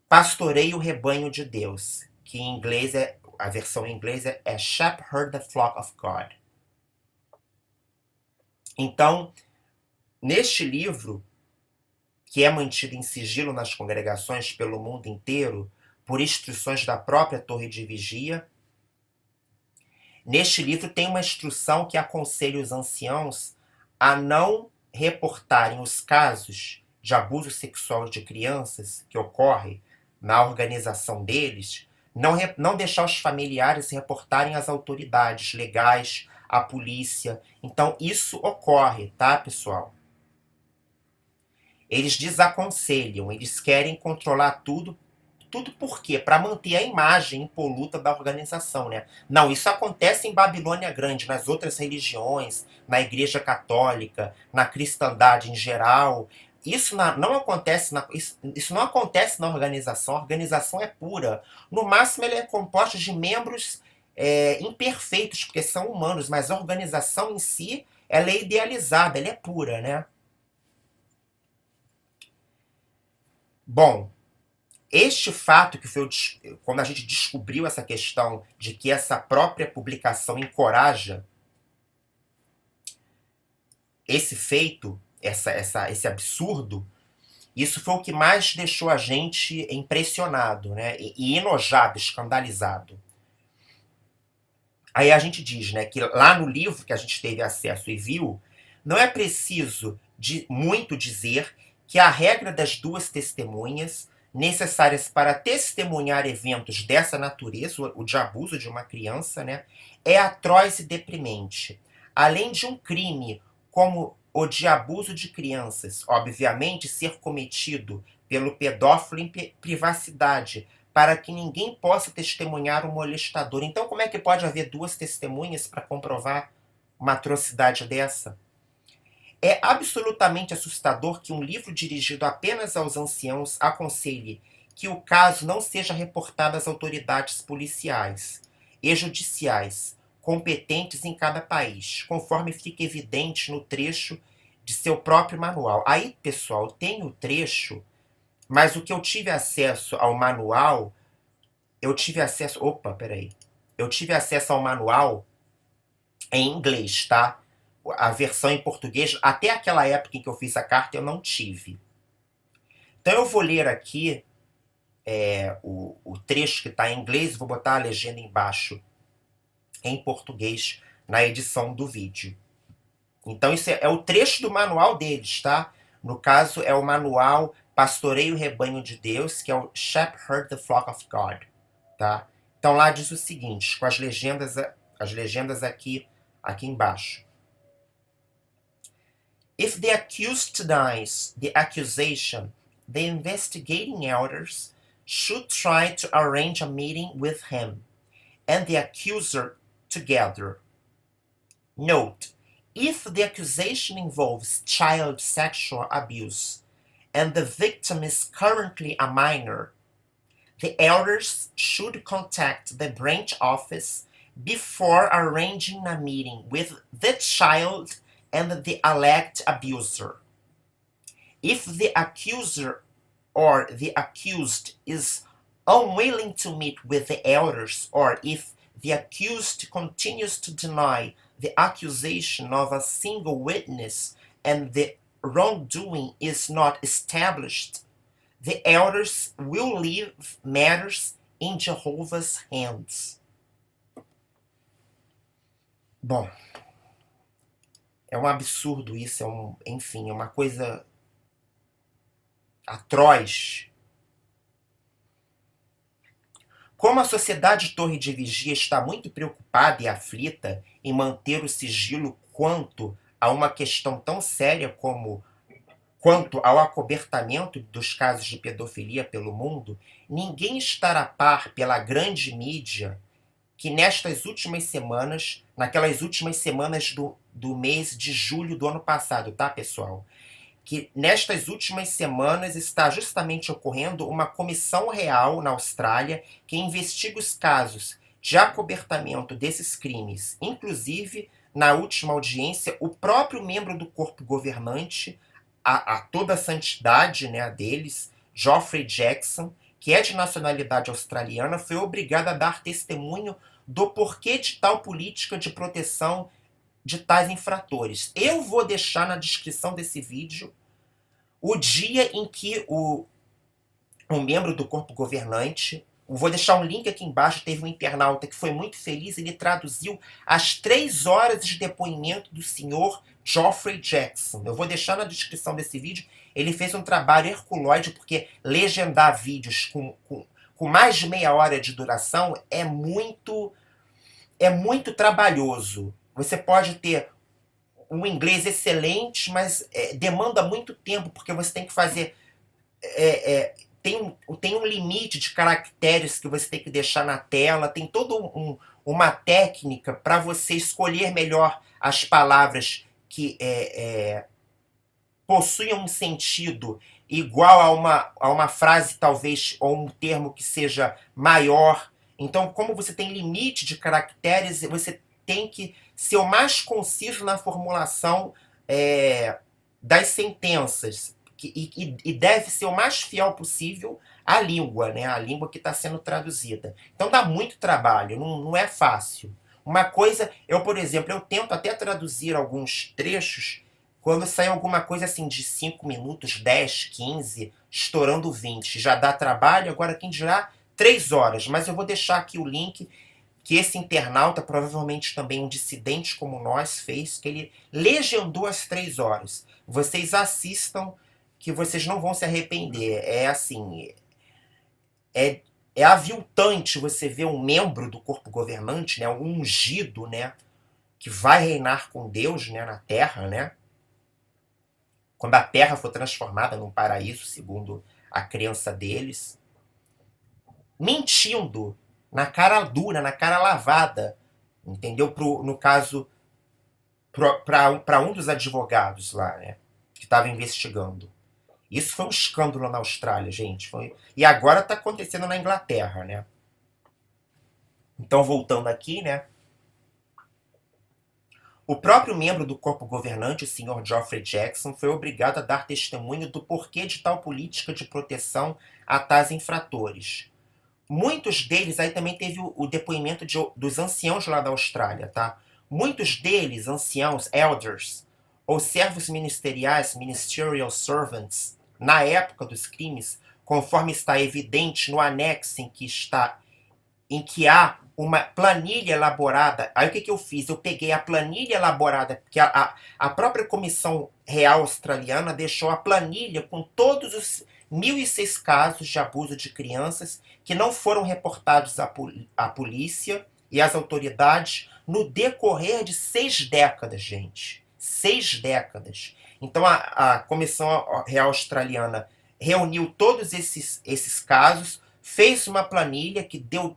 Pastoreie o rebanho de Deus, que em inglês a versão em inglês é Shepherd the Flock of God. Então, neste livro, que é mantido em sigilo nas congregações pelo mundo inteiro, por instruções da própria Torre de Vigia, Neste livro tem uma instrução que aconselha os anciãos a não reportarem os casos de abuso sexual de crianças que ocorre na organização deles, não deixar os familiares reportarem às autoridades legais, à polícia. Então, isso ocorre, tá, pessoal? Eles desaconselham, eles querem controlar tudo. Tudo por quê? Para manter a imagem impoluta da organização, né? Não, isso acontece em Babilônia Grande, nas outras religiões, na Igreja Católica, na cristandade em geral. Isso não acontece isso não acontece na organização. A organização é pura. No máximo, ela é composta de membros imperfeitos, porque são humanos, mas a organização em si, ela é idealizada, ela é pura, né? Bom, este fato que foi quando a gente descobriu essa questão de que essa própria publicação encoraja esse feito, esse absurdo, isso foi o que mais deixou a gente impressionado, né? E enojado, escandalizado. Aí a gente diz, né, que lá no livro que a gente teve acesso e viu, não é preciso muito dizer que a regra das duas testemunhas necessárias para testemunhar eventos dessa natureza, o de abuso de uma criança, né, é atroz e deprimente. Além de um crime como o de abuso de crianças, obviamente ser cometido pelo pedófilo em privacidade, para que ninguém possa testemunhar o molestador. Então, como é que pode haver duas testemunhas para comprovar uma atrocidade dessa? É absolutamente assustador que um livro dirigido apenas aos anciãos aconselhe que o caso não seja reportado às autoridades policiais e judiciais competentes em cada país, conforme fica evidente no trecho de seu próprio manual. Aí, pessoal, tem o trecho, mas o que eu tive acesso ao manual, eu tive acesso. Opa, peraí. Eu tive acesso ao manual em inglês, tá? A versão em português, até aquela época em que eu fiz a carta, eu não tive. Então eu vou ler aqui o trecho que está em inglês, vou botar a legenda embaixo em português na edição do vídeo. Então isso é o trecho do manual deles, tá? No caso, é o manual Pastoreio o Rebanho de Deus, que é o Shepherd the Flock of God, tá? Então lá diz o seguinte, com as legendas aqui embaixo. If the accused denies the accusation, the investigating elders should try to arrange a meeting with him and the accuser together. Note, if the accusation involves child sexual abuse and the victim is currently a minor, the elders should contact the branch office before arranging a meeting with the child and the alleged abuser. If the accuser or the accused is unwilling to meet with the elders, or if the accused continues to deny the accusation of a single witness and the wrongdoing is not established, the elders will leave matters in Jehovah's hands. Bom, é um absurdo isso, enfim, é uma coisa atroz. Como a sociedade Torre de Vigia está muito preocupada e aflita em manter o sigilo quanto a uma questão tão séria quanto ao acobertamento dos casos de pedofilia pelo mundo, ninguém está a par pela grande mídia que naquelas últimas semanas do mês de julho do ano passado, tá, pessoal? Que nestas últimas semanas está justamente ocorrendo uma comissão real na Austrália que investiga os casos de acobertamento desses crimes. Inclusive, na última audiência, o próprio membro do corpo governante, a toda a santidade, né, deles, Geoffrey Jackson, que é de nacionalidade australiana, foi obrigado a dar testemunho do porquê de tal política de proteção de tais infratores. Eu vou deixar na descrição desse vídeo o dia em que o membro do corpo governante, vou deixar um link aqui embaixo, teve um internauta que foi muito feliz, ele traduziu as 3 horas de depoimento do senhor Geoffrey Jackson. Eu vou deixar na descrição desse vídeo. Ele fez um trabalho herculoide, porque legendar vídeos com mais de meia hora de duração é muito trabalhoso. Você pode ter um inglês excelente, mas demanda muito tempo, porque você tem que fazer... tem um limite de caracteres que você tem que deixar na tela, tem toda uma técnica para você escolher melhor as palavras que possuem um sentido igual a uma frase, talvez, ou um termo que seja maior. Então, como você tem limite de caracteres, você tem que ser o mais conciso na formulação das sentenças. E deve ser o mais fiel possível à língua, né? A língua que está sendo traduzida. Então dá muito trabalho, não é fácil. Uma coisa, por exemplo, eu tento até traduzir alguns trechos quando sai alguma coisa assim de 5 minutos, 10, 15, estourando 20. Já dá trabalho, agora quem dirá 3 horas. Mas eu vou deixar aqui o link que esse internauta, provavelmente também um dissidente como nós, fez, que ele legendou as 3 horas. Vocês assistam, que vocês não vão se arrepender. É assim, é aviltante você ver um membro do corpo governante, né, um ungido, né, que vai reinar com Deus, né, na Terra, né, quando a Terra for transformada num paraíso, segundo a crença deles, mentindo na cara dura, na cara lavada, entendeu? No caso, para um dos advogados lá, né, que estava investigando. Isso foi um escândalo na Austrália, gente. E agora está acontecendo na Inglaterra, né? Então, voltando aqui, né? O próprio membro do corpo governante, o Sr. Geoffrey Jackson, foi obrigado a dar testemunho do porquê de tal política de proteção a tais infratores. Muitos deles, aí também teve o depoimento dos anciãos lá da Austrália, tá? Muitos deles, anciãos, elders, ou servos ministeriais, ministerial servants, na época dos crimes, conforme está evidente no anexo em que há uma planilha elaborada. Aí o que eu fiz? Eu peguei a planilha elaborada, porque a própria Comissão Real Australiana deixou a planilha com todos os 1.006 casos de abuso de crianças que não foram reportados à polícia e às autoridades no decorrer de 6 décadas, gente. 6 décadas. Então a Comissão Real Australiana reuniu todos esses casos, fez uma planilha que deu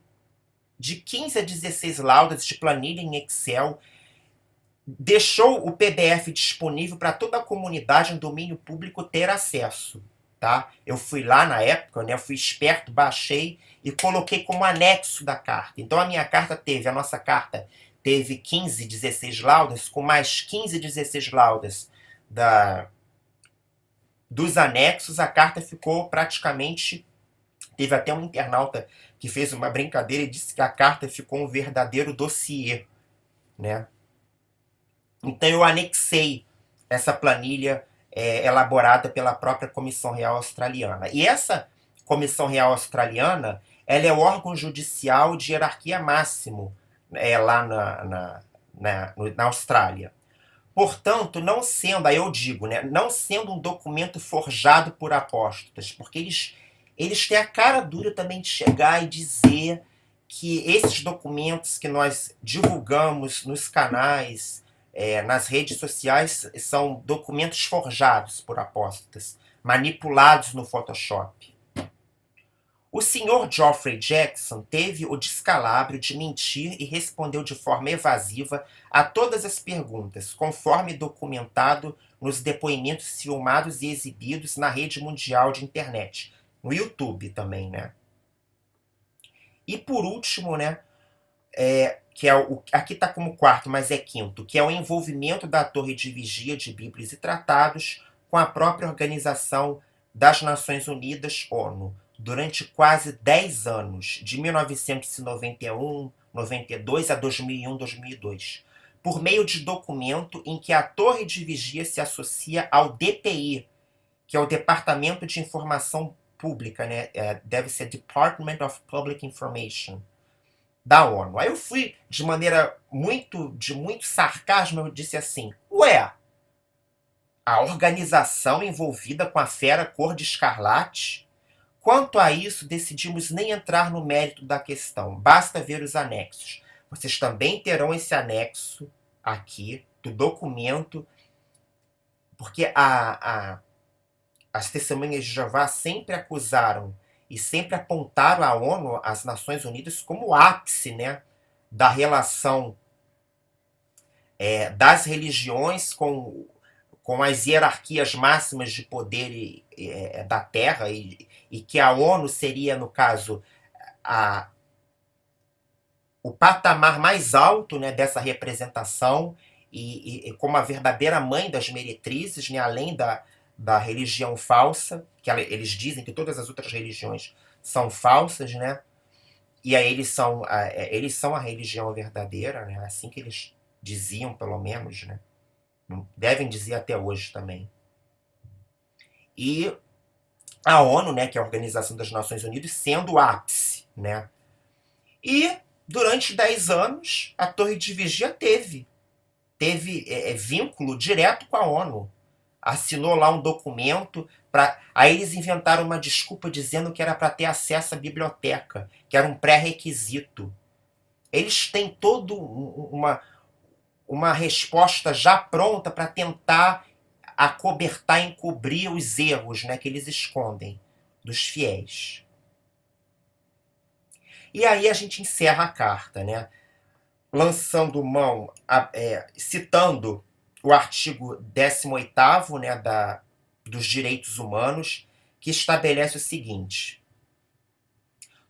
de 15 a 16 laudas de planilha em Excel, deixou o PDF disponível para toda a comunidade em domínio público ter acesso. Tá? Eu fui lá na época, né, eu fui esperto, baixei e coloquei como anexo da carta. Então a nossa carta teve 15, 16 laudas, com mais 15, 16 laudas dos anexos, a carta ficou praticamente... Teve até um internauta que fez uma brincadeira e disse que a carta ficou um verdadeiro dossiê, né? Então eu anexei essa planilha elaborada pela própria Comissão Real Australiana. E essa Comissão Real Australiana, ela é o órgão judicial de hierarquia máximo lá na Austrália. Portanto, não sendo, aí eu digo, né, não sendo um documento forjado por apóstolos, porque eles têm a cara dura também de chegar e dizer que esses documentos que nós divulgamos nos canais, nas redes sociais, são documentos forjados por apóstolos, manipulados no Photoshop. O senhor Geoffrey Jackson teve o descalabro de mentir e respondeu de forma evasiva a todas as perguntas, conforme documentado nos depoimentos filmados e exibidos na rede mundial de internet, no YouTube também, né? E por último, né, que aqui está como quarto, mas é quinto, que é o envolvimento da Torre de Vigia de Bíblias e Tratados com a própria Organização das Nações Unidas, ONU, durante quase 10 anos, de 1991, 92 a 2001, 2002, por meio de documento em que a Torre de Vigia se associa ao DPI, que é o Departamento de Informação Pública, né? Deve ser Department of Public Information da ONU. Aí eu fui, de muito sarcasmo, eu disse assim, ué, a organização envolvida com a fera cor de escarlate? Quanto a isso, decidimos nem entrar no mérito da questão. Basta ver os anexos. Vocês também terão esse anexo aqui do documento, porque as testemunhas de Jeová sempre acusaram e sempre apontaram a ONU, as Nações Unidas, como o ápice, né, da relação das religiões com as hierarquias máximas de poder da Terra, e que a ONU seria, no caso, o patamar mais alto, né, dessa representação, e como a verdadeira mãe das meretrizes, né, além da religião falsa, que eles dizem que todas as outras religiões são falsas, né? E aí eles são a religião verdadeira, né? Assim que eles diziam, pelo menos, né? Devem dizer até hoje também. E a ONU, né, que é a Organização das Nações Unidas, sendo o ápice, né? E durante 10 anos, a Torre de Vigia teve vínculo direto com a ONU. Assinou lá um documento, aí eles inventaram uma desculpa dizendo que era para ter acesso à biblioteca, que era um pré-requisito. Eles têm toda uma resposta já pronta para tentar acobertar, encobrir os erros, né, que eles escondem dos fiéis. E aí a gente encerra a carta, né, lançando mão, citando o artigo 18º, né, dos direitos humanos, que estabelece o seguinte: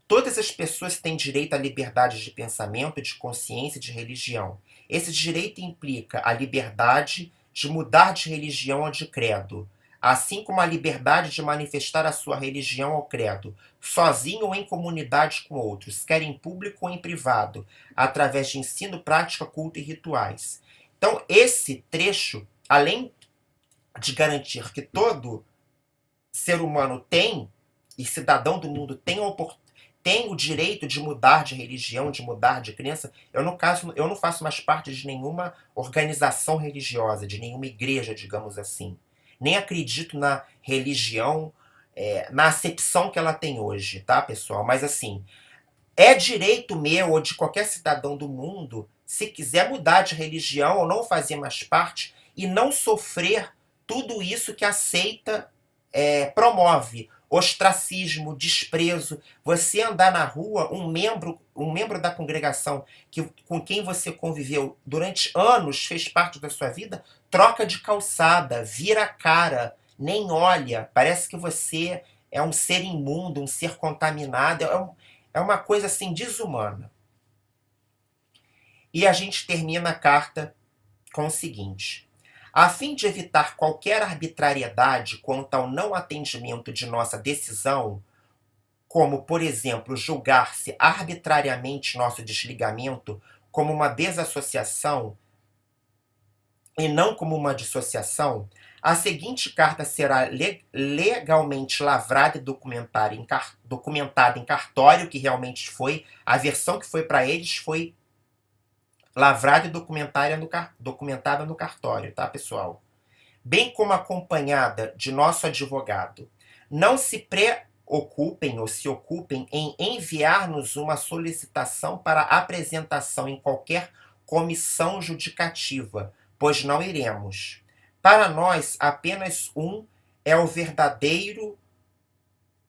todas as pessoas têm direito à liberdade de pensamento, de consciência e de religião. Esse direito implica a liberdade de mudar de religião ou de credo, assim como a liberdade de manifestar a sua religião ou credo, sozinho ou em comunidade com outros, quer em público ou em privado, através de ensino, prática, culto e rituais. Então, esse trecho, além de garantir que todo ser humano tem, e cidadão do mundo tem o direito de mudar de religião, de mudar de crença. Eu não faço mais parte de nenhuma organização religiosa, de nenhuma igreja, digamos assim. Nem acredito na religião, na acepção que ela tem hoje, tá, pessoal? Mas assim, é direito meu ou de qualquer cidadão do mundo, se quiser mudar de religião ou não fazer mais parte, e não sofrer tudo isso que a seita promove. Ostracismo, desprezo. Você andar na rua, um membro da congregação com quem você conviveu durante anos, fez parte da sua vida, troca de calçada, vira a cara, nem olha, parece que você é um ser imundo, um ser contaminado, é uma coisa assim desumana. E a gente termina a carta com o seguinte: a fim de evitar qualquer arbitrariedade quanto ao não atendimento de nossa decisão, como, por exemplo, julgar-se arbitrariamente nosso desligamento como uma desassociação e não como uma dissociação, a seguinte carta será legalmente lavrada e documentada em cartório, que realmente foi, a versão que foi para eles foi lavrada e documentada no cartório, tá, pessoal? Bem como acompanhada de nosso advogado. Não se preocupem ou se ocupem em enviar-nos uma solicitação para apresentação em qualquer comissão judicativa, pois não iremos. Para nós, apenas um é o verdadeiro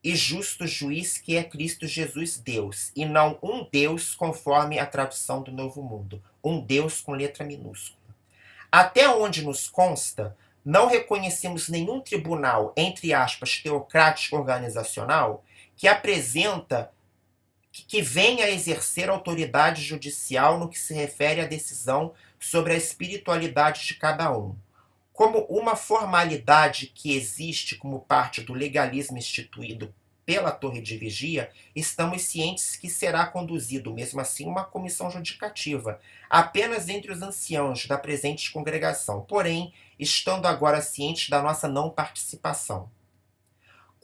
e justo juiz, que é Cristo Jesus Deus, e não um Deus conforme a tradução do Novo Mundo, um Deus com letra minúscula. Até onde nos consta, não reconhecemos nenhum tribunal, entre aspas, teocrático organizacional, que venha a exercer autoridade judicial no que se refere à decisão sobre a espiritualidade de cada um. Como uma formalidade que existe como parte do legalismo instituído pela Torre de Vigia, estamos cientes que será conduzido, mesmo assim, uma comissão judicativa, apenas entre os anciãos da presente congregação, porém, estando agora cientes da nossa não participação.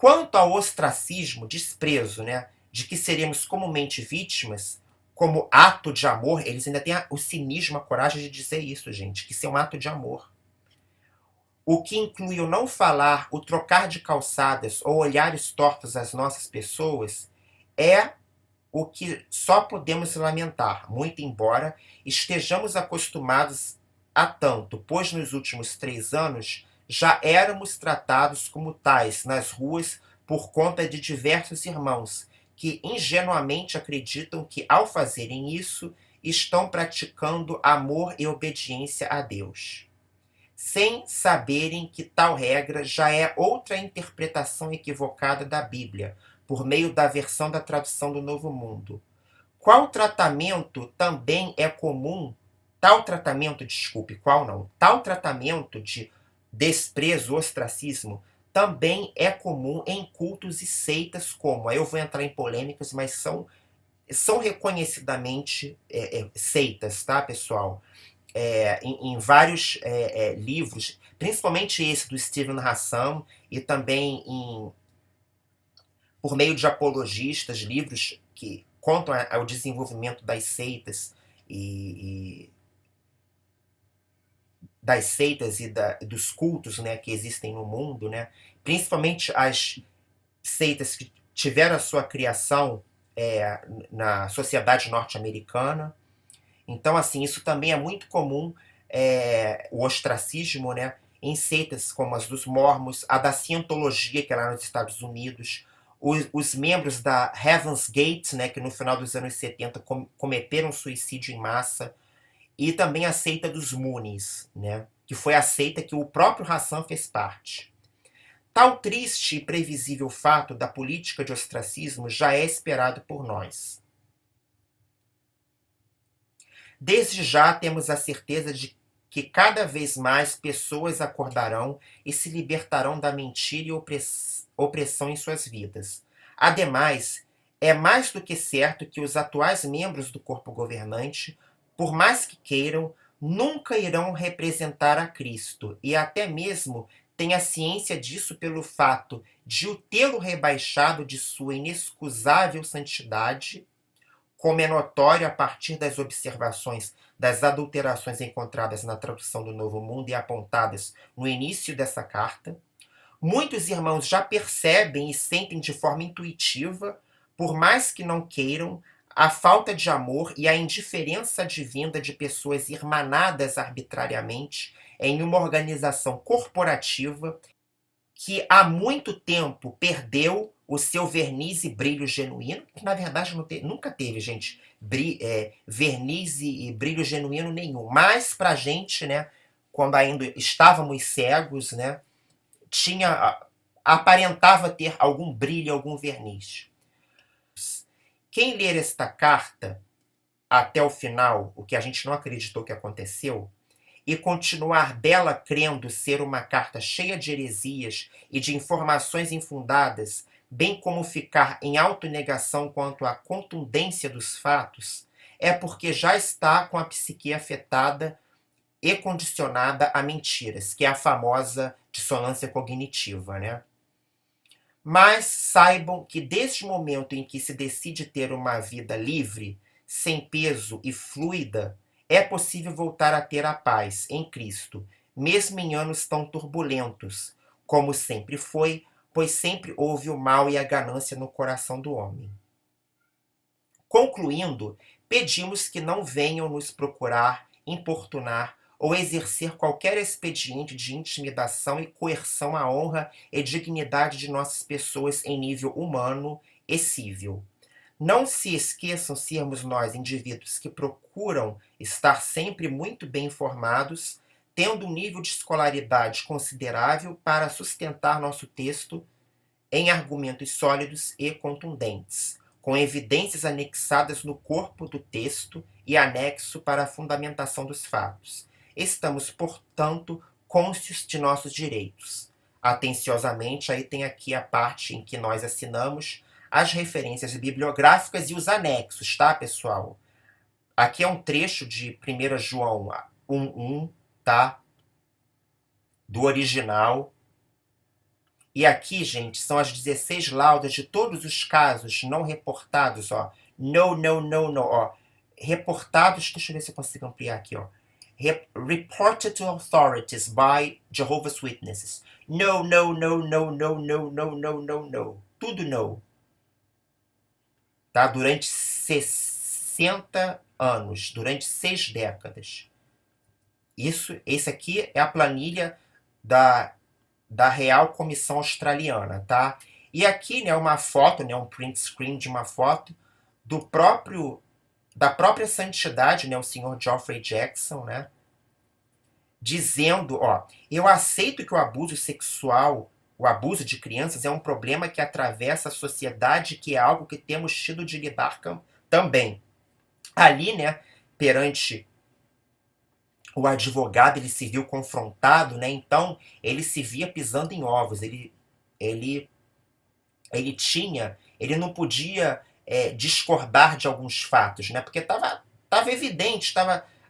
Quanto ao ostracismo, desprezo, né, de que seremos comumente vítimas, como ato de amor, eles ainda têm o cinismo, a coragem de dizer isso, gente, que isso é um ato de amor. O que inclui o não falar, o trocar de calçadas ou olhares tortos às nossas pessoas, é o que só podemos lamentar, muito embora estejamos acostumados a tanto, pois nos últimos 3 anos já éramos tratados como tais nas ruas por conta de diversos irmãos que ingenuamente acreditam que, ao fazerem isso, estão praticando amor e obediência a Deus, sem saberem que tal regra já é outra interpretação equivocada da Bíblia, por meio da versão da tradução do Novo Mundo. Qual tratamento também é comum, tal tratamento, desculpe, qual não, tal tratamento de desprezo, ostracismo, também é comum em cultos e seitas como, aí eu vou entrar em polêmicas, mas são reconhecidamente seitas, tá, pessoal? Em vários livros, principalmente esse do Steven Hassan, e também por meio de apologistas, livros que contam ao desenvolvimento das seitas e das seitas e dos cultos, né, que existem no mundo, né, principalmente as seitas que tiveram a sua criação na sociedade norte-americana. Então, assim, isso também é muito comum, o ostracismo, né, em seitas como as dos Mormons, a da Cientologia, que é lá nos Estados Unidos, os membros da Heaven's Gate, né, que no final dos anos 70 cometeram suicídio em massa, e também a seita dos Moonies, né, que foi a seita que o próprio Hassan fez parte. Tal triste e previsível fato da política de ostracismo já é esperado por nós. Desde já temos a certeza de que cada vez mais pessoas acordarão e se libertarão da mentira e opressão em suas vidas. Ademais, é mais do que certo que os atuais membros do corpo governante, por mais que queiram, nunca irão representar a Cristo, e até mesmo têm a ciência disso pelo fato de o tê-lo rebaixado de sua inexcusável santidade, como é notório a partir das observações das adulterações encontradas na tradução do Novo Mundo e apontadas no início dessa carta. Muitos irmãos já percebem e sentem de forma intuitiva, por mais que não queiram, a falta de amor e a indiferença advinda de pessoas irmanadas arbitrariamente em uma organização corporativa que há muito tempo perdeu o seu verniz e brilho genuíno, que na verdade nunca teve, gente, verniz e brilho genuíno nenhum. Mas pra gente, né, quando ainda estávamos cegos, né, aparentava ter algum brilho, algum verniz. Quem ler esta carta até o final, o que a gente não acreditou que aconteceu, e continuar dela crendo ser uma carta cheia de heresias e de informações infundadas, bem como ficar em autonegação quanto à contundência dos fatos, é porque já está com a psique afetada e condicionada a mentiras, que é a famosa dissonância cognitiva, né? Mas saibam que desde o momento em que se decide ter uma vida livre, sem peso e fluida, é possível voltar a ter a paz em Cristo, mesmo em anos tão turbulentos, como sempre foi, pois sempre houve o mal e a ganância no coração do homem. Concluindo, pedimos que não venham nos procurar, importunar ou exercer qualquer expediente de intimidação e coerção à honra e dignidade de nossas pessoas em nível humano e civil. Não se esqueçam sermos nós indivíduos que procuram estar sempre muito bem informados, tendo um nível de escolaridade considerável para sustentar nosso texto em argumentos sólidos e contundentes, com evidências anexadas no corpo do texto e anexo para a fundamentação dos fatos. Estamos, portanto, cônscios de nossos direitos. Atenciosamente, aí tem aqui a parte em que nós assinamos as referências bibliográficas e os anexos, tá, pessoal? Aqui é um trecho de 1 João 1:1, tá? Do original. E aqui, gente, são as 16 laudas de todos os casos não reportados, ó. No, no, no, no, ó. Reportados, deixa eu ver se eu consigo ampliar aqui, ó. Reported to authorities by Jehovah's Witnesses. No, no, no, no, no, no, no, no, no, no. Tudo no. Tá? Durante 60 anos, durante 6 décadas. Esse aqui é a planilha da Real Comissão Australiana, tá? E aqui, né, uma foto, né, um print screen de uma foto da própria santidade, né, o senhor Geoffrey Jackson, né, dizendo, ó, eu aceito que o abuso sexual, o abuso de crianças é um problema que atravessa a sociedade, que é algo que temos tido de lidar também. Ali, né, perante o advogado, ele se viu confrontado, né? Então ele se via pisando em ovos. Ele, ele não podia discordar de alguns fatos, né? Porque tava evidente,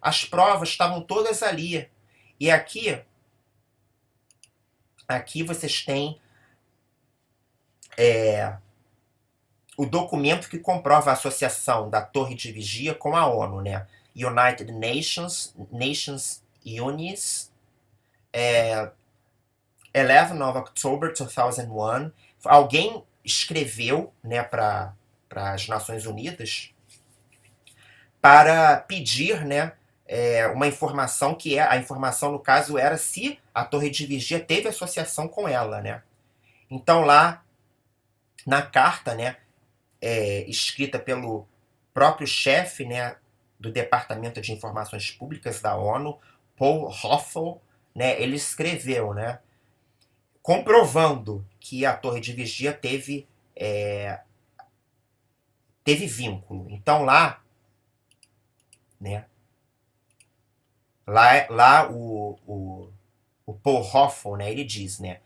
as provas estavam todas ali. E aqui vocês têm o documento que comprova a associação da Torre de Vigia com a ONU, né? United Nations Unis, 11 of October 2001. Alguém escreveu, né, para as Nações Unidas para pedir, né, uma informação que a informação, no caso, era se a Torre de Vigia teve associação com ela, né? Então, lá na carta, né, escrita pelo próprio chefe, né, do Departamento de Informações Públicas da ONU, Paul Hoffel, né, ele escreveu, né, comprovando que a Torre de Vigia teve vínculo. Então lá, né, lá o Paul Hoffel, né, ele diz, né,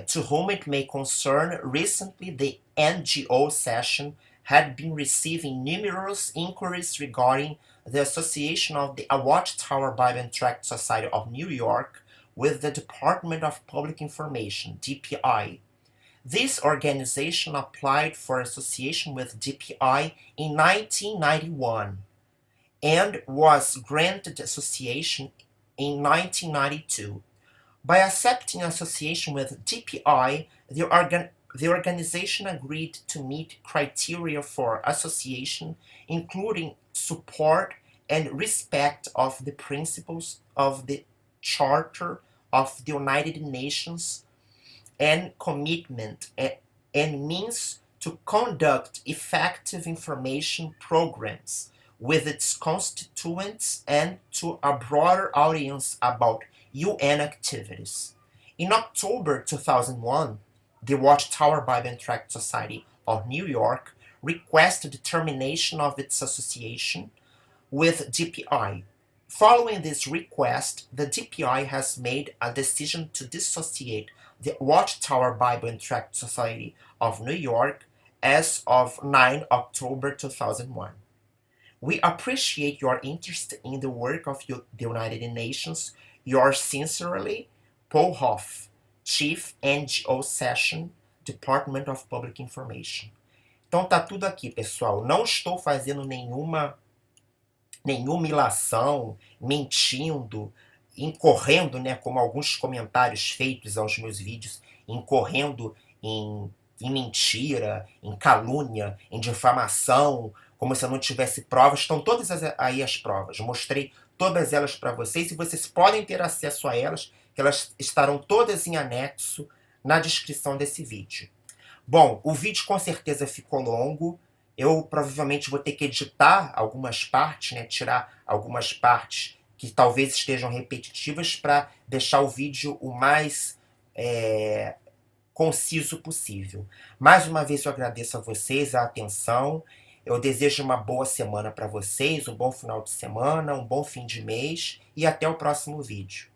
to whom it may concern, recently the NGO session had been receiving numerous inquiries regarding the association of the Watchtower Bible and Tract Society of New York with the Department of Public Information, DPI. This organization applied for association with DPI in 1991 and was granted association in 1992. By accepting association with DPI, the organization agreed to meet criteria for association, including support and respect of the principles of the Charter of the United Nations and commitment and means to conduct effective information programs with its constituents and to a broader audience about UN activities. In October 2001, the Watchtower Bible and Tract Society of New York requested termination of its association with DPI. Following this request, the DPI has made a decision to dissociate the Watchtower Bible and Tract Society of New York as of 9 October 2001. We appreciate your interest in the work of the United Nations. Yours sincerely, Paul Hoff, Chief NGO Session, Department of Public Information. Então tá tudo aqui, pessoal. Não estou fazendo nenhuma ilação, mentindo, incorrendo, né, como alguns comentários feitos aos meus vídeos, incorrendo em mentira, em calúnia, em difamação, como se eu não tivesse provas. Estão todas aí as provas. Mostrei todas elas para vocês e vocês podem ter acesso a elas, que elas estarão todas em anexo na descrição desse vídeo. Bom, o vídeo com certeza ficou longo. Eu provavelmente vou ter que editar algumas partes, né, tirar algumas partes que talvez estejam repetitivas para deixar o vídeo o mais conciso possível. Mais uma vez eu agradeço a vocês a atenção. Eu desejo uma boa semana para vocês, um bom final de semana, um bom fim de mês e até o próximo vídeo.